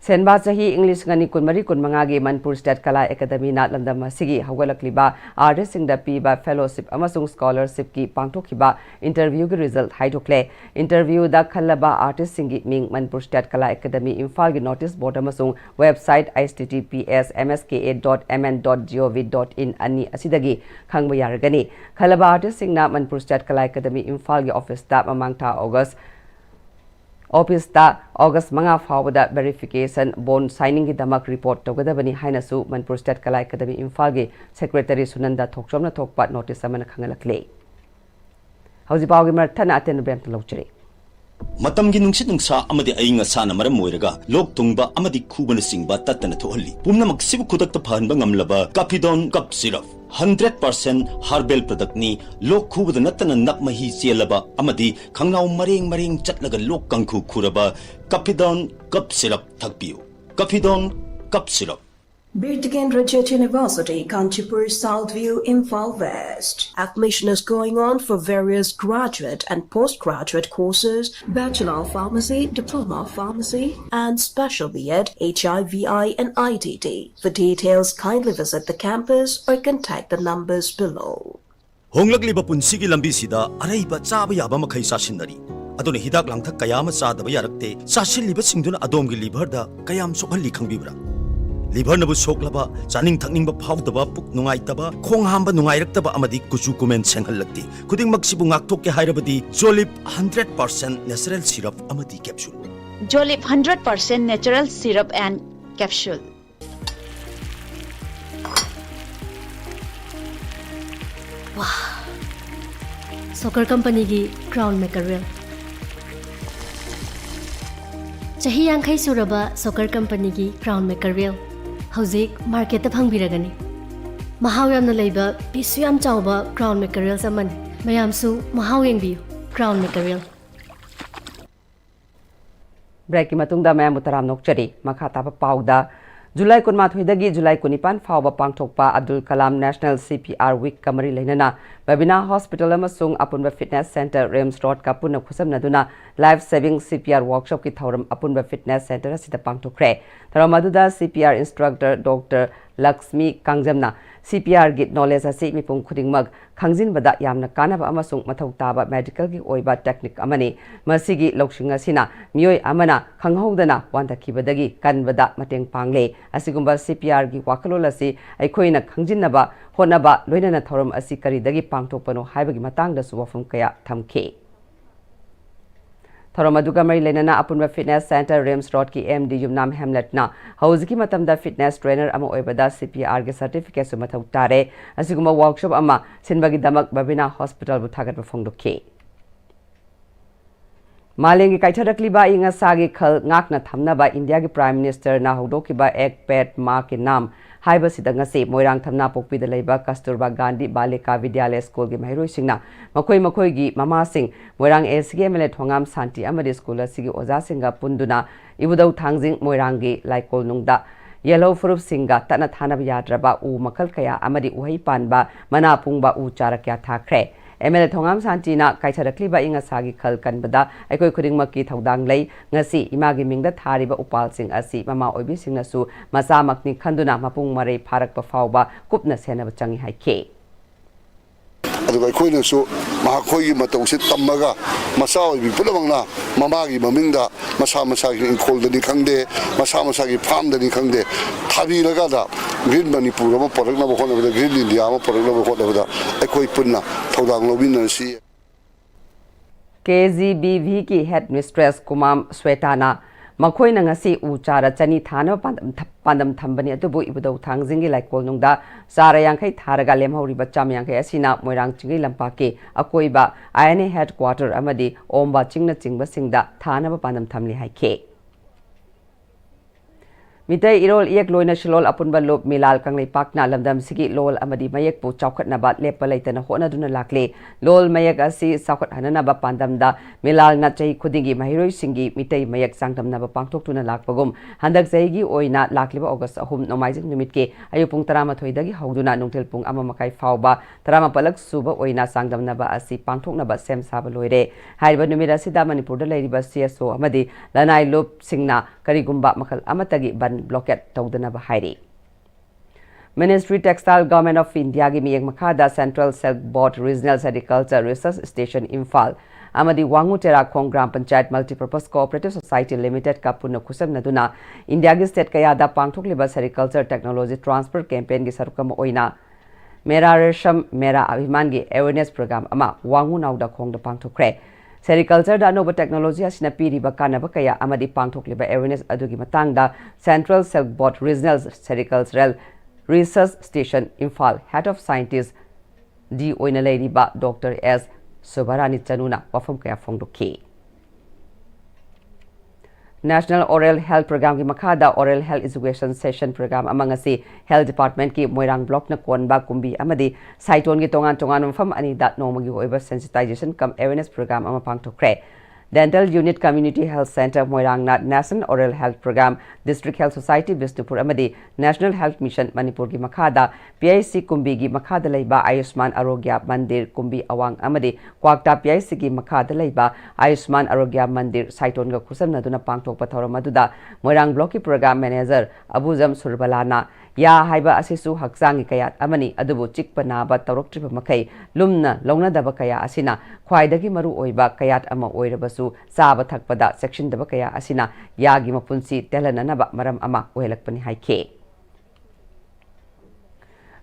सेनबा चाही इंग्लिश गनी कुनमरी कुनमंगागी मनपुर स्टेट कला एकेडमी ना लंदम असिगी हौगलकलिबा आर्टिस्ट सिंग द पीबा फेलोशिप अमसुंग स्कॉलरशिप की पांगथोखिबा इंटरव्यू की रिजल्ट हाइदोक्ले इंटरव्यू दा खल्लबा आर्टिस्ट सिंगी मिंग मनपुर स्टेट कला एकेडमी इम्फाल की नोटिस बोर्ड अमसुंग वेबसाइट https://mska.mn.gov.in अनि असिदगी खंगबा यारगनी खल्लबा आर्टिस्ट सिंग ना मनपुर स्टेट कला एकेडमी इम्फाल की ऑफिस दा ममांगथा ऑफिस अगस्त मंगा फावदा वेरिफिकेशन बोन साइनिंग की दमक रिपोर्ट तौगदबनी हाइनसु मनपुर स्टेट कला एकेडमी इम्फाल की सेक्रेटरी सुनंदा थोक्चोमना थोकपा नोटिस अमन खंगलकले हौजिपाव की मरथना अतेन बेम लौचरे मतमगी नुंसित नुंसा अमदि अइंग असाना मरम मोइरगा लोक तुंगबा अमदि खुबन सिंगबा तत्तना थोहल्ली पुमनमक सिबु खुदकत फहनबा ngamlaba काफिडोन कप सिरप 100% हर्बल प्रोडक्ट नि लोक खुबद नतना नकमही चेलबा अमदि खंगनाव मरेंग मरेंग चटलगा लोक कंखु खुरबा काफिडोन कप सिरप थकपियो काफिडोन cough syrup Birtigan Rajat University, Kanchipur, Southview, Imphal West. Admission is going on for various graduate and postgraduate courses, Bachelor of Pharmacy, Diploma of Pharmacy, and Special B.Ed, HIV/I and IDD. For details, kindly visit the campus or contact the numbers below. Honglakliba punsigi lambi sida araiba chaba yaba makhai sasinari. Adone hidak langthak kayama chadaba yarakte sasilliba singduna adomgi liver da kayam sokhalli khangbibra. Liver नबु सोकलबा चानिंग थकनिंग फाउदबा पुक नुंगाइतबा खोंग हांबा नुंगाइरक्तबा अमदि कुचु कुमेन सेंहलक्ति खुदिंग मक्सिबु ngakthok ke hairabadi Jolip 100% natural syrup amadi capsule Jolip 100% natural syrup and capsule Wow Soccer company gi crown maker real Chahi yankhai suraba soccer company gi crown maker real Hauzik market ta phangbiragani Mahaw yamna leiba pisu yam chawba crown material saman mayam su mahaw yengbiu crown material Break ki matungda mayam utaram nokchari makha taba pauda July 19 July 19 fawba pangthokpa Abdul Kalam National CPR Week kamari leinana Babina Hospital amasung apunba Fitness Center Rems Road kapuna khusamnaduna Life Saving CPR Workshop ki thauram apunba Fitness Center asida pangthokre Tharamaduda CPR instructor Dr. Lakshmi Kangjamna CPR git knowledge asi mipung khudingmag khangjin bada yamna kanaba amasung mathau taba medical gi oiba technique amani masigi lokshinga sina mioi amana khanghodana wanda kibadagi kanbada mateng pangle asigumba CPR gi wakalol asi aikhoina khangjinaba honaba loinana thoram asi karidagi pangthokpano haibagi matangda suwafum kaya thamke Thoromaduga Mari Lenana Apunba Fitness Center Rems Road ki MD Yumnam Hamlet na Hauziki Matamda Fitness Trainer Ama Oibada CPR ge certificate su mathau tare asiguma workshop ama sinbagi damak Babina Hospital buthagat bafongdoke Malengi kaitharakliba inga sagi khal ngakna thamnaba India ki Prime Minister na haudokiba ek pet ma ki nam haiba sidanga se moirang thamna pokpi da leiba Kasturba Gandhi Balika Vidyalaya School gi mairoi singna makoi gi mama sing moirang SGML thongam santi amadi school asigi oja singa punduna ibudau thangjing moirang gi laikol nungda yellow fruit singa tana thana yadraba u makal kaya amadi uhai panba mana pungba u charakya thakre ML Thongam Santina Kaitharakliba inga sagi khal kanbada aikoi khudingmaki thaudang lei ngasi imagi mingda thariba upal sing asi mama oibi singna su masa makni khanduna mapung mare pharak pa fawba kupna senaba changi haike aduga khoina su mahakhoi matong se tammaga masa oibi pulamangna mamagi mamingda masa gi inkol dani khangde masa gi farm dani khangde thabi laga da green manipur ma product na bokona da green india ma product na bokona da aikoi punna thaudang lobin si KZBV ki head mistress Kumam Swetana Makoi na ngasi uchara chani thana pandam thambani atubu ibudau thangjingi laikol nungda sara yankhai tharaga lemhauri bacham yankhai asina moirang chingi lampake akoiba INA headquarter amadi omba chingna chingba singda thana pandam thamli haike Mitai irol iek loina shilol apun balop milal kanglay pakna lamdam sigi lol amadi mayak pu chawkhat na bat lepa laitana hona duna lakle lol mayak asi sawkhat hanana ba pandam da milal na chai khudingi mahiroi singi mitai mayak sangdam na ba pangthok tuna lakpagum handak zaigi oina lakliba August ahum nomaijing numit ke ayupung 13 dagi hauduna nungthil pung ama makai fawba 14 suba oina sangdam na ba asi pangthok na ba sem saba loire haiba numit asida Manipur da lairiba CSO amadi lanai lop singna karigumba makal amatagi ban blockade tawdana ba hairi Ministry Textile Government of India gi miyeng makada Central Silk Board Regional Sericulture Research Station Imphal amadi Wangu Tera Khong Gram Panchayat Multipurpose Cooperative Society Limited ka punna khusam naduna India gi state kaya da pangthok liba sericulture technology transfer campaign gi sarukam oina Mera Resham Mera Abhiman gi awareness program ama Wangu nauda khong da pangthokre Sericulture da nova technology asina piriba kanaba kaya amadi pangthok liba awareness adugi matangda Central Silk Board Regional Sericultural Research Station Imphal Head of Scientist D oina leiriba Dr. S Subarani Chanuna wafam kaya phongdokhi National Oral Health Program ki makada Oral Health Education Session Program amangasi Health Department ki Moirang Block na konba kumbi amadi saiton ki tongan mafam ani dat nomagi oiba sensitization kam awareness program ama pangthokre Dental Unit Community Health Center Moirang na National Oral Health Program District Health Society Bisnupur amadi National Health Mission Manipur ki makada PIC kumbi ki makada leiba Ayushman Arogya Mandir kumbi awang amadi Kwakta PIC ki makada leiba Ayushman Arogya Mandir saiton ga khusam naduna pangthok pathora maduda Moirang Block ki Program Manager Abuzam Surbalana ya haiba asisu haksangi kayat amani adubu chikpana ba tawroktriba makai lumna longna daba kaya asina khwaidagi maru oiba kayat ama oirabasu saba thakpada section daba kaya asina yagi mapunsi telanana maram ama ohelakpani haike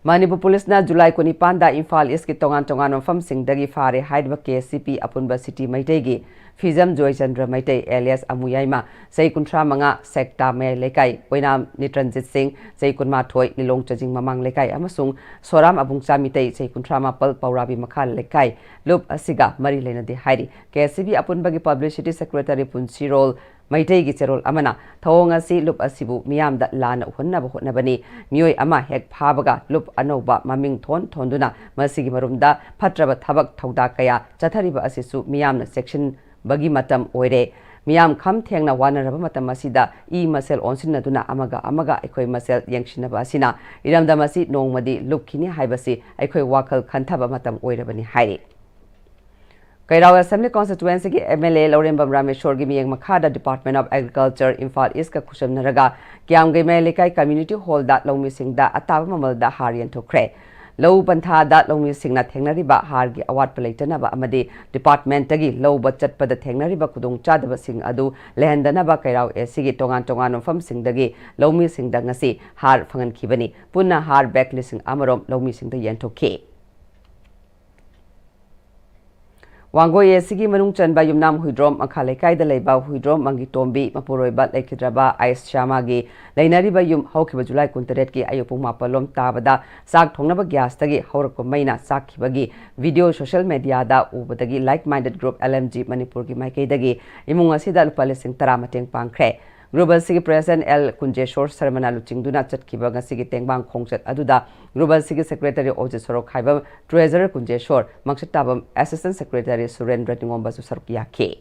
Manipur Police na July 19 da Imphal East ki tongan mafam singdagi fare haidba KCP apunba city maitegi Fizam Joy Chandra Maitai alias Amuyaima Seikuntra Manga Sekta May Lekai Oinam Nitranjit Singh Seikunma Thoi Nilong Chajing Mamang Lekai Amasung Soram Abungcha Mitei Seikuntra Mapal Paurabi Makal Lekai Lup Asiga Mari Lena de Hairi KCB Apunbagi Publicity Secretary Punsi Role Maitai gi cherol amana thawng asi lup asibu miyam da lana uhonna ba hotna bani mioi ama hek phabaga lup anoba maming thonduna masigi marumda phatraba thabak thauda kaya chathariba asisu miyamna section bagi matam oire miyam kham thengna wanaraba matam asida I masel onsinaduna amaga ekoi masel yengsinaba asina iramda masi nongmadi lupkhini haibasi ekoi wakal khanthaba matam oirabani hairi Kairao Assembly Constituency ki MLA Laurembam Rameshwar gi miyeng makhada Department of Agriculture Imphal East ka khusham naraga kyam ge melekai community hall da longmi singda ataba mamal da harian thokre Low Pantha da longmi singna thengnari ba har gi award palaitana ba amadi department tagi low budget pada thengnari ba kudong chadaba sing adu lehendana ba Kairao SC gi tongan fam singdagi longmi singda ngasi har phangan khibani punna har backlist amarom longmi singda yentokhe Wangoi Sigi Manung Chan by Yumnam Hudrom Akalekai the Leba Hudrom Mangi Tombi Mapuroi Bat Lekidraba Ice Shamagi Lainari by Yum Hoki Julai Kuntaretki Ayupuma Palom Tabada Sak Tonaba Gyastagi Horako Maina Sakibagi Video Social Media da Ubadagi Like-Minded Group LMG Manipurgi Maikadagi Imungasida Lupalising Taramateng Pankre Global Sigi President L. Kunjeshwar Sarmana Luching Duna Chatkiba Sigi Tengbang Kongchat Aduda Global Sigi Secretary Oji Sorok Haibam Treasurer Kunjeshwar Makshatabam Assistant Secretary Surendra Ningomba Susarpiyake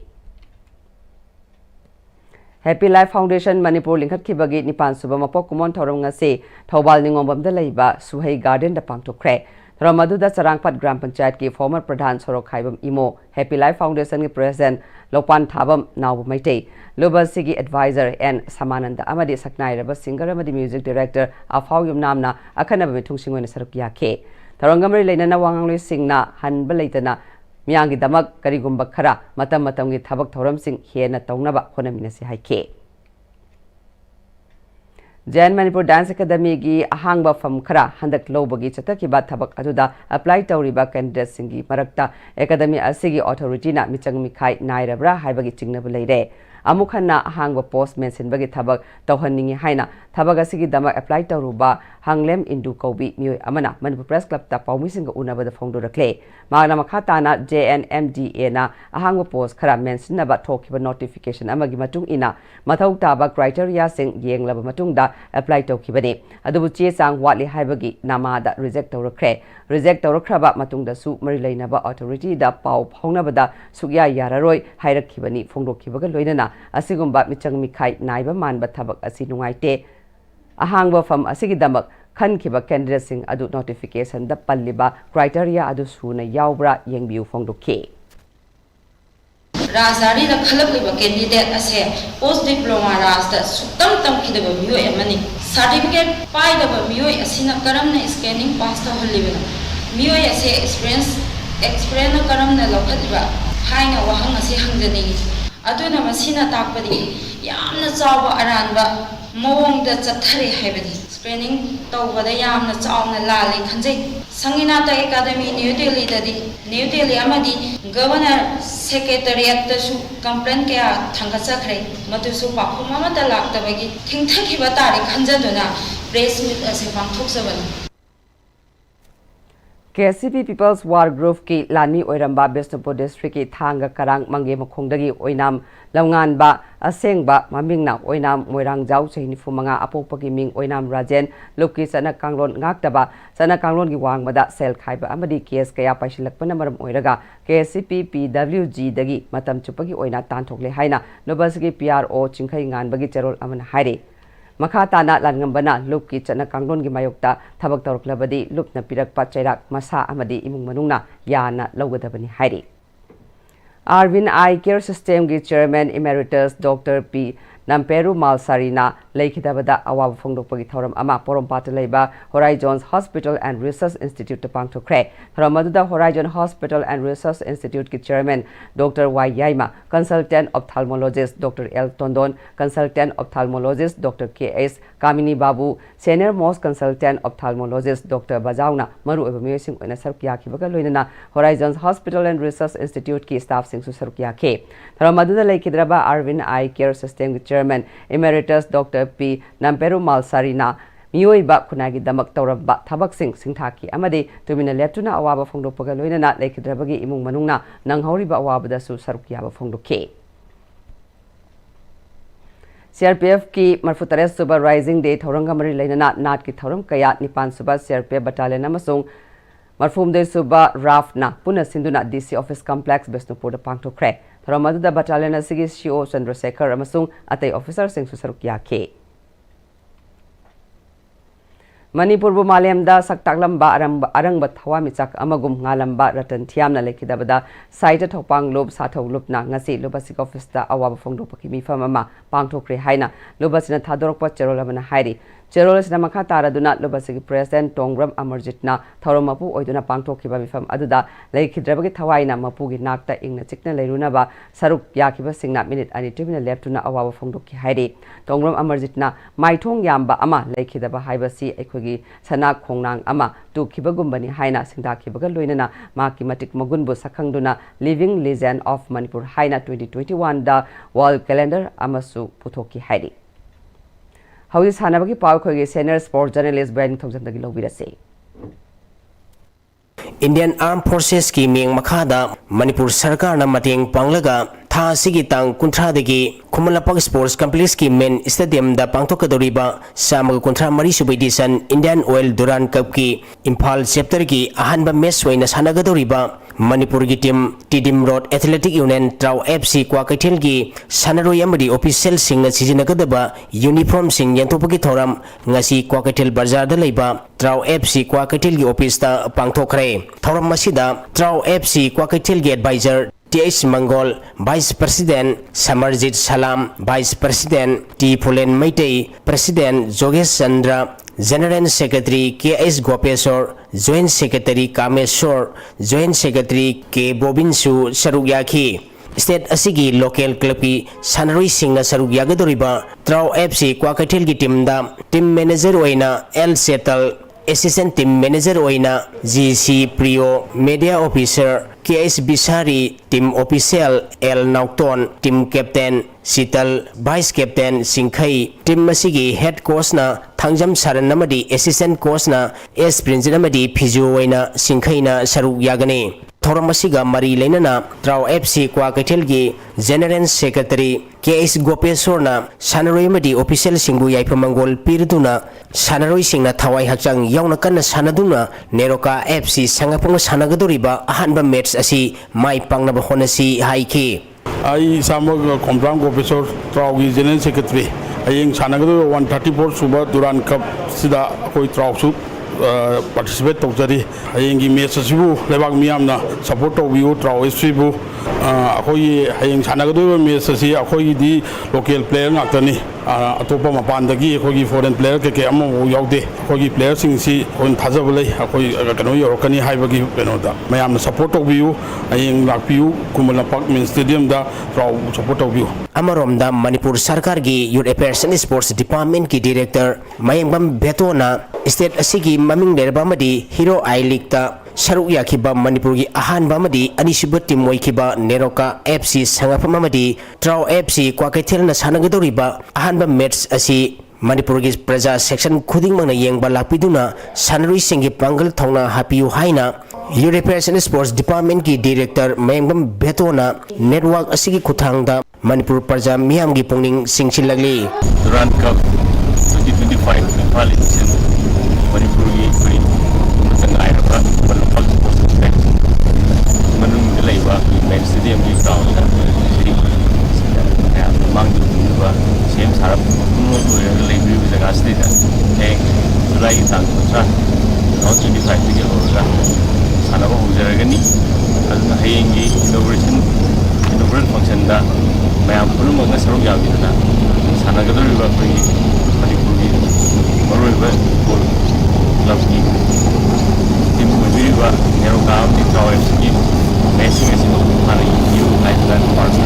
Happy Life Foundation Manipur Lingkat Kibagi Nipan Subamapok Kumon Torongase Thobal Ningombam the Laiba Suhei Garden the Pangtokre Ramaduda Sarangpat Gram Panchayat ki former Pradhan Sorok Haibam Imo Happy Life Foundation ki President Lopan Thabam Naub Maitei Global Sigi Advisor and Samananda Amadi Saknai Raba Singer Amadi Music Director Afau Yum Namna Akanaba Mitung Singwen Sarukiyake Tarangamari Lainana Wangangli Singna Han Balaitana Miyangi Damak Karigumba Kara Matam Matamgi Thabak Thoram Sing Hiena Tongnaba Honaminasi Haike Jain Manipur Dance Academy gi ahangba fam khara handak lobagi chataki ba thabak aduda apply tawriba candidates singi marakta academy asigi authority na michang mikhai nairabra haibagi chingnab leire amuk hanna ahangba post mentionbagi thabak tawhanningi haina thabak asigi dama apply tawruba hanglem indu kaubi mioi amana Manipur Press Club ta paumisinga unabada phongdorakle magna makhatana JNMDA na ahangba post khara mention naba thokiba notification amagi matung ina mathau taba criteria sing yenglaba matungda apply tawkibani adubu che chang watli haibagi namada reject tawrakraba matungda su mari leinaba authority da pau phaunabada sugya yararoi hairakibani phongdokkibaga loinana asigumba michang mikhai naiba manba thabak asi nungaite ahangba fam asigi damak khankiba candidate sing adu notification da palliba criteria adu suna yaubra yengbiu phongdokki Rajari da khalak liba candidate ase post diploma rasta suktam tam khidaba mioi amani certificate pai da mioi asina karamna scanning pass ta holibana mioi ase experience karamna lokhatba haina wahang ase hangjani aduna masina takpadi yamna chawa aranba mawongda chathare haibadi screening tawbada yamna chawna lali khanjai sanginata academy new delhi amadi governor secretariat tasu complaint kya thangachakhre matusu pakhum amata laktabagi thingthakiba tari khanjaduna press meet ase pangthokjabani KCP People's War Group ki Lanmi Oiramba Bisnupur District ki Thanga Karang Mange Makhongdagi Oinam Lamngan ba Aseng ba Mamingna Oinam Moirang Jau Chehni Fumanga Apokpagi Ming Oinam Rajen Lupki Sana Kanglon Ngaktaba Sana Kanglon ki Wangbada Sel Khaiba Amadi case kaya Paishilakpana Maram Oiraga KCP PWG dagi Matam Chupagi Oina Tanthokle Haina Nobasgi PRO Chingkhai Nganbagi Cherol Aman Hairi Makhatana Langambana Lupki Chana Kanglon gi Mayokta Thabak Tawraklabadi Lupna Pirakpa Chairak Masa Amadi Imung Manungna Yana Laugadabani Hairi Arvin Eye Care System gi Chairman Emeritus Dr. P. Namperu Malsarina Laikidabada Awab Phongdokpagi Thoram Ama Porompata Leiba Horizons Hospital and Research Institute Pangthokre Thoramaduda Horizon Hospital and Research Institute ki Chairman Dr. Y. Yaima Consultant Ophthalmologist Dr. L. Tondon Consultant Ophthalmologist Dr. K.S. Kamini Babu Senior Most Consultant Ophthalmologist Dr. Bajauna Maru Ebamyosing Oina Sarukya Kibaga Loinana Horizons Hospital and Research Institute ki staff sing su Sarukya ke Thoramaduda Laikidraba Arvin Eye Care System ki Chairman Emeritus Dr. P. Namperu Malsarina Mioiba Kunagi Damak Tauraba Tabak Sing Singthaki Amadi Tumina Leptuna Awaba Phongdokpaga Loinana Laikidrabagi Imung Manungna Nanghoriba Awabada Su Sarukyaba Phongdokke CRPF ki Marfutare Suba Rising Day Thorangamari Lainana Nat ki Thoram Kaya Nipan Suba CRPF Battalion Amasung Marfumde Suba Rafna Puna Sinduna DC Office Complex Bisnupur Pangthokre Thoramaduda Battalion asigi CO Chandrasekhar amasung atay officer sing susarukya ke Manipur bu Malayamda saktaklamba arangba thawa michak amagum ngalamba ratan thiamna lekhidabada site thopang lob sathau lupna ngasi lobasik office da awaba phongdokpaki mifam ama pangthokre haina lobasina thadorokpa cherolamana hairi Cherolasna makha taraduna lobasik President Tongram Amarjitna Thoromapu oiduna pangthokkiba mifam aduda leikhidrabagi thawaina mapugi nakta ingna chikna leirunaba saruk yakiba singna minute ani tibina leptuna awaba phongdokki hairi Tongram Amarjitna maithong yamba ama leikhidaba haibasi ekhogi sana khongnang ama tukhibagumbani haina singdakibaga loinana maki matik magunbu sakhangduna Living Legend of Manipur haina 2021 da World Calendar amasu puthokki hairi Howis Hanabaki Pau Kogi Senior Sports Journalist Brian Thompson the Gilobirase. Indian Armed Forces ki ming makada Manipur Sarkar na mating panglaga tha sigi tang kuntra degi Kumalapak Sports Complex ki main stadium da pangtokadoriba samag kuntra mari subai edition Indian Oil Duran Cup ki Imphal chapter ki ahanba match waina sanagadoriba Manipur ki team Tidim Road Athletic Union Trau FC Kwakaithel ki sanaroi amadi official sing na sijinagadaba uniform sing yantopagi thoram ngasi Kwakaithel Bazaar da leiba Trau FC Kwakaithel ki office da pangthokre thoram masida Trau FC Kwakaithel ki advisor T.H. Mangol, Vice President Samarjit Salam, Vice President T. Pulen Maitei, President Jogesh Chandra, General Secretary K.S. Gopesor, Joint Secretary Kamesor, Joint Secretary K. Bobinsu Sarugyaki. State asigi local club ki sanaroi singa Sarugyagadoriba, Trau FC Kwakaithel ki team da team manager oina L. Settle, Assistant Team Manager oina GC Prio, Media Officer KS Bisari, Team Official, L Nauton, Team Captain, Sital, Vice Captain, Singkai, Team Masigi, Head Coach na, Tangjam Saran namadi, Assistant Coach na, S Prince namadi, Pijuwa na, Singkai na, Saruk Yagani. Thoramasiga Mari Lenana, Trau FC Kwa Ketelgi, General Secretary, KS Gopesor Sanaroi Madi Official Singu Yaipamangol Pirduna, Sanaroi Singna Tawai Hachang Yaunakan Sanaduna, Neroka FC Sangapong Sanagadoriba, Ahanba Mets Asi, Mai Pangnaba Honasi Haiki. I Samag Compram Gopesor, Traugi General Secretary, Aying Sanagadu 134 Suba Duran Cup Sida Hoi Trausu. Participate tawjari hayeng match asibu lebak miyam na support tawbiu traw isibu akoi hayeng sanagadu match asi akoi di local player ngaktani atopa mapandagi akoi foreign player ke amo yaude akoi player sing si kon thajabulai akoi kano yorokani haibagi kenoda mayam support tawbiu hayeng lakpiu kumalapak main stadium da traw support tawbiu Amaromda Manipur Sarkar gi Youth Affairs and Sports Department ki Director Mayambam Betona State asigi maming lerba madi Hero I League ta Saruk yakiba Manipur gi ahan bamadi anisubat team moikiba Neroka FC sangapama madi Trau FC kwa ketel na sanagadoriba ahan ba match asi Manipur gi Praja section khuding mangna yengba lapiduna sanrui singi pangal thongna hapiu haina Youth Affairs and Sports Department ki Director Mayambam Betona network asigi kuthangda Manipur Praja miyam gi pungning singsilagli Duran Cup 2025 Nepal edition Manipur gi free tengah raba berlepas sports event menunggu leba main stadium di ground dan jadi ya memang juga siam sarap menunggu lebih bisa kasih dan mulai tang kontra tahun 25 tiga orang sana bahu jaga ni ada hayang inauguration function dah mayam perlu mengasah orang yang itu sana kita juga pergi Manipur gi baru juga club ni tim berbeda Neroka di Trau FC Messi hari ini Thailand Party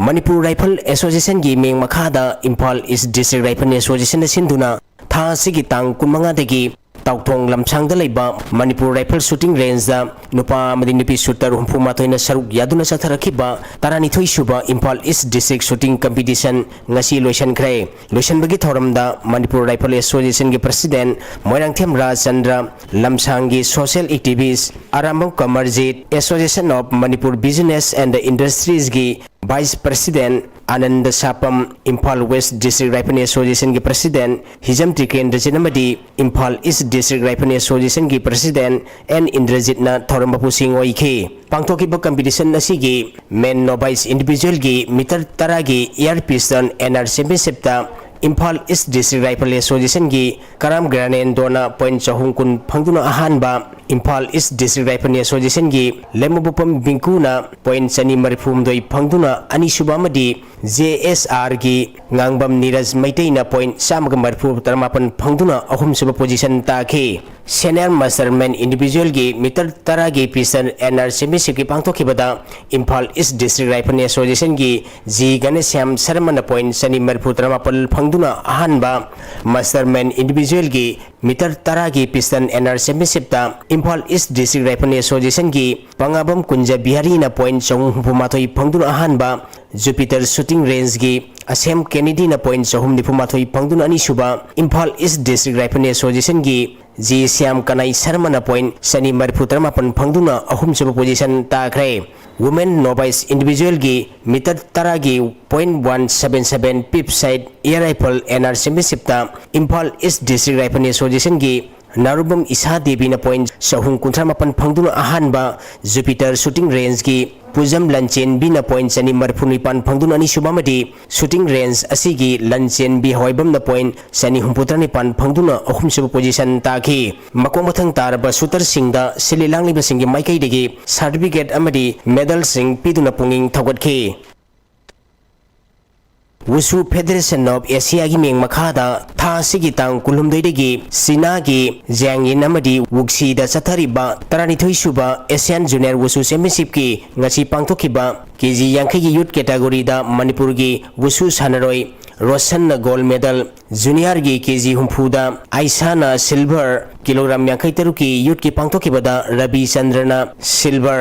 Manipur Rifle Association gi meng makada Impal East District Rifle Association sinduna tha sigi tang kunmanga degi Tautong lamsang da laiba Manipur Rifle Shooting Range da nupa madi nupi shooter humpuma toina saruk yaduna satharakiba taranithoi suba Impal East District Shooting Competition ngasi loisan khre loisan bagi thoram da Manipur Rifle Association gi President Moirangthem Raj Chandra lamsang gi social activist Aramang Kamarjit Association of Manipur Business and Industries gi Vice President Anand Sapam Impal West District Rifle Association gi President Hijam Tiken Rajanamadi Impal East District Rifle Association gi President N Indrajit na thoram pusing oike pangthokiba competition asigi men novice individual gi meter taragi air pistol NR championship ta Impal East District Rifle Association gi Karam Granen dona point chahungkun phangduna ahanba Impal East District Rifle Association gi Lemubupam Binkuna point chani marifum doi phangduna ani subamadi JSR gi ngangbam Niraj Maiteina point samaga marfu tarmapan phangduna ahum suba position ta ke Senior Masterman individual gi meter taragi pistol NR championship gi pangthokibada Impal East District Rifle Association gi G Ganesyam Sarmana point chani marfu tarmapal phangduna ahanba Masterman individual gi meter taragi pistol NR championship ta Impal East District Rifle Association gi Pangabam Kunja Bihari na point chong hupumatoi phangduna ahanba Jupiter Shooting Range gi Asem Kennedy na point chahum nipumathoi phangduna ani suba Impal East District Rifle Association gi G Siam Kanai Sharma na point sani marfutarmapan phangduna ahum suba position ta khre Women Novice Individual gi meter taragi .177 pip side air rifle NR championship ta Impal East District Rifle Association gi Narubam Isa Devi na point sahung kuntramapan phangduna ahanba Jupiter Shooting Range gi Pujam Lanchen B na point sani marfunipan phangduna ni subamadi Shooting Range asigi Lanchen B hoibam na point sani humputranipan phangduna ahum suba position ta ki makong mathang taraba shooter singda sililang liba singi maikai degi certificate amadi medal sing piduna punging thagat ki Wushu Federation of Asia gi meng makhada tha sigi tang kulumdoi degi Sina gi Jiangyin amadi Wuxi da chathariba taranithoi suba Asian Junior Wushu Championship ki ngasi pangthokiba KG 50 gi youth category da Manipur gi Wushu sanaroi Roshan gold medal junior की KG हुंफूदा Ayesha silver kilogram 53 की youth की पांगथोखिबदा Ravi चंद्रना silver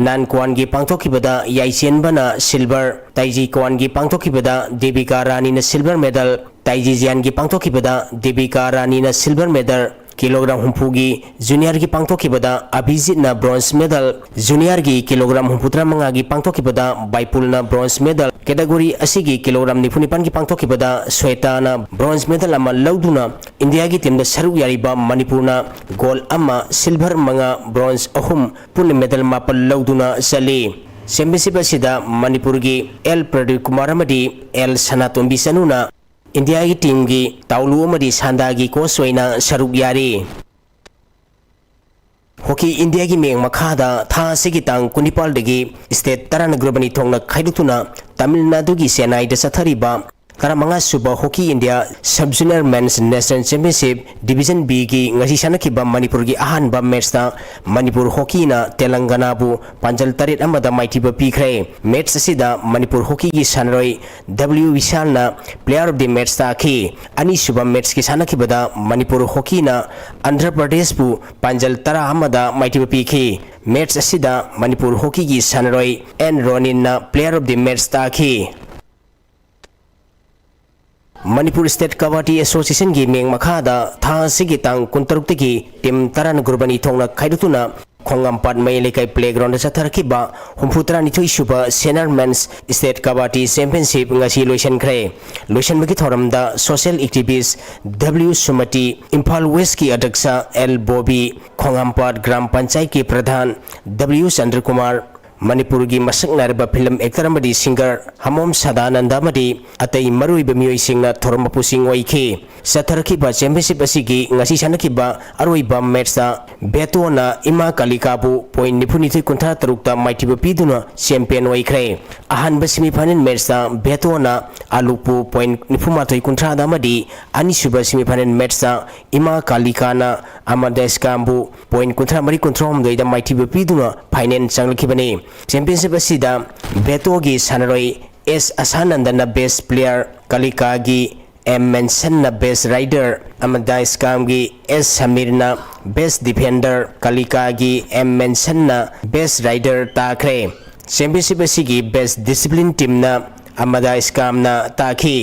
नानक्वान की पांगथोखिबदा याइचेनबना silver Taiji Kuan की पांगथोखिबदा देविका रानी ने silver medal Taiji जियान की पांगथोखिबदा देविका रानी ने silver medal kilogram हुंफूगी junior की पांगथोखिबदा अभिजीत ना ब्रोंज मेडल जूनियर की किलोग्राम 34 की पांगथोखिबदा बाइपुल ना ब्रोंज मेडल कैटेगरी असिगी किलोग्राम 94 की पांगथोखिबदा श्वेता ना ब्रोंज मेडल अमा लौदुना इंडिया की टीम दा सरुक यारिबा मणिपुर ना गोल्ड अमा सिल्वर मंगा ब्रोंज अहुम पुन मेडल मापल लौदुना चली चैंपियनशिप असिदा मणिपुर की एल प्रदीप कुमार अमदी एल सनातोंबी सनुना इंडिया की टीम की ताउलू अमदी सांदा की कोच ओइना सरुक यारी हॉकी इंडिया की मेंग मखादा था सिगी तांग कुनिपाल दगी स्टेट तरन ग्रुपनी थोंगना खाइदुतुना तमिलनाडु की चेन्नई दा सथरिबा Karamanga Super Hockey India Sub Junior Men's National Championship Division B की ngasi sanakhiba Manipur की ahanba match ta Manipur Hockey na Telangana bu panjal tarit amada maithiba pikre match asida Manipur Hockey की sanroi W Vishal na player of the match ta khi ani suba match की sanakhiba da Manipur Hockey na Andhra Pradesh bu panjal tara amada maithiba pikhi match asida Manipur Hockey की sanroi N Ronin na player of the match ta khi Manipur State Kabaddi Association की मेंग मखादा था सिगी तांग कुंतरुक की team तरन ग्रुपनी थोंगना खाइदुतुना खोंगमपाट मई लेकाई playground सथरखिबा हुंफुतरा निथुई सुबा senior men's state kabaddi championship ngasi लोइसनख्रे लोइसनबगी थोरमदा social activist W Sumati Imphal West की अध्यक्ष L बॉबी खोंगमपाट ग्राम पंचायत के प्रधान W चंद्र कुमार मणिपुर की मसक नारबा फिल्म एक्टर अमदी सिंगर हमोम सदानंदा अमदी अतई मरुइबा मियोइ सिंगना थोरमपु सिंग ओइखे सथरखिबा championship असिगी ngasi sanakhiba aroiba match ta betona ima kalikabu point niphunithoi kuntha tarukta maithiba piduna champion oikhre ahanba semi final match ta betona alupu point nifumathoi kuntha da madi ani suba semi final match ta ima kalikana amades kambu point kuntha mari kuntrom doi da maithiba piduna final changlkhibani championship asida beto gi sanaroi S Asanandana best player kalika gi M Mention na best rider amada scam gi S Samirna best defender kalika gi M Mention na best rider takre championship asigi best discipline team na amada scam na takhi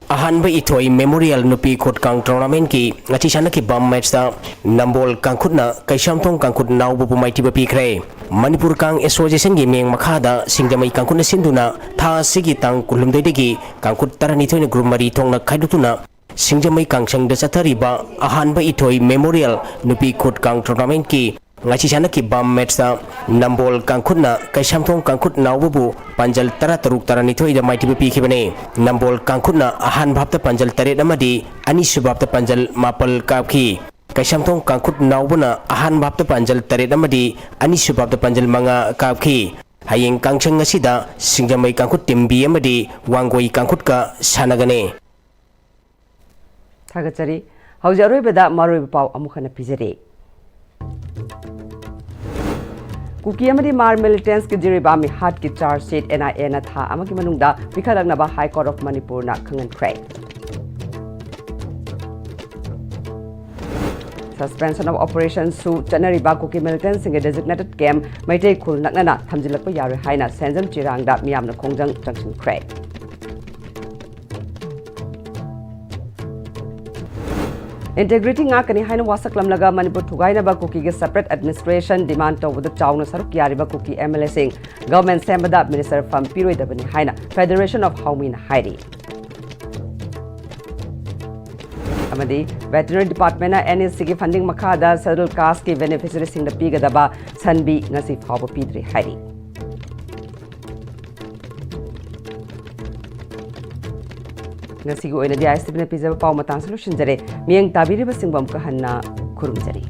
ahanba ithoi memorial nupi khotkang tournament ki ngati sanaki bam match ta nambol kangkhutna kaisamthong kangkhut naubu pumaiti ba pikre Manipur Kang Association की मेंग मखादा सिंगजमई कांकुन सिंधुना था सिगी तांग कुलुमदैदगी कांकुट तरनी थोइन group मरी थोंगना खाइदुतुना सिंगजमई कांगसंग the सथरिबा अहानबा इथोई memorial नुपी खुट Kong tournament की ngasi sanaki bam match ta nambol kangkhutna kaisamthong kangkhut naubu panjal tara taruk tarani thoi da maitibi pikhibane nambol kangkhutna ahan bhapta panjal taret amadi ani subapta panjal mapal kapki kaisamthong kangkhut naubuna ahan bhapta panjal taret amadi ani subapta panjal manga kapki hayeng kangchang asida singjamai kangkhut timbi amadi wangoi kangkhut ka sanagane thagachari haujaroi beda maroi pau amukhana pijare Kuki अमदी मार militants के जिरिबा मी हाट की charge sheet NIA ना था अमकी मनुंगदा विखलगनबा high court of Manipur ना खंगनख्रे suspension of operation सु चनरिबा कुकी मिलिटेंट्स के डेजिग्नेटेड कैम्प मैटे खुल नकना थमजिलकपा यारे हाइना सेंजम चिरांगदा मियामना खोंजंग जंक्शनख्रे Integrity ngakani haina wasaklam laga Manipur thugaina ba kuki ge separate administration demand to with the chawna saruk yariba kuki MLA sing government sembada minister from piroi dabani haina Federation of Haumin Hairi amadi veterinary department na NSC ki funding makhada scheduled caste ki beneficiary sing da piga daba sanbi ngasi phawba pidri hairi ngasi go ina di ISTV na pizza pau matang solution jare mieng tabiri ba singbam ka hanna kurum jare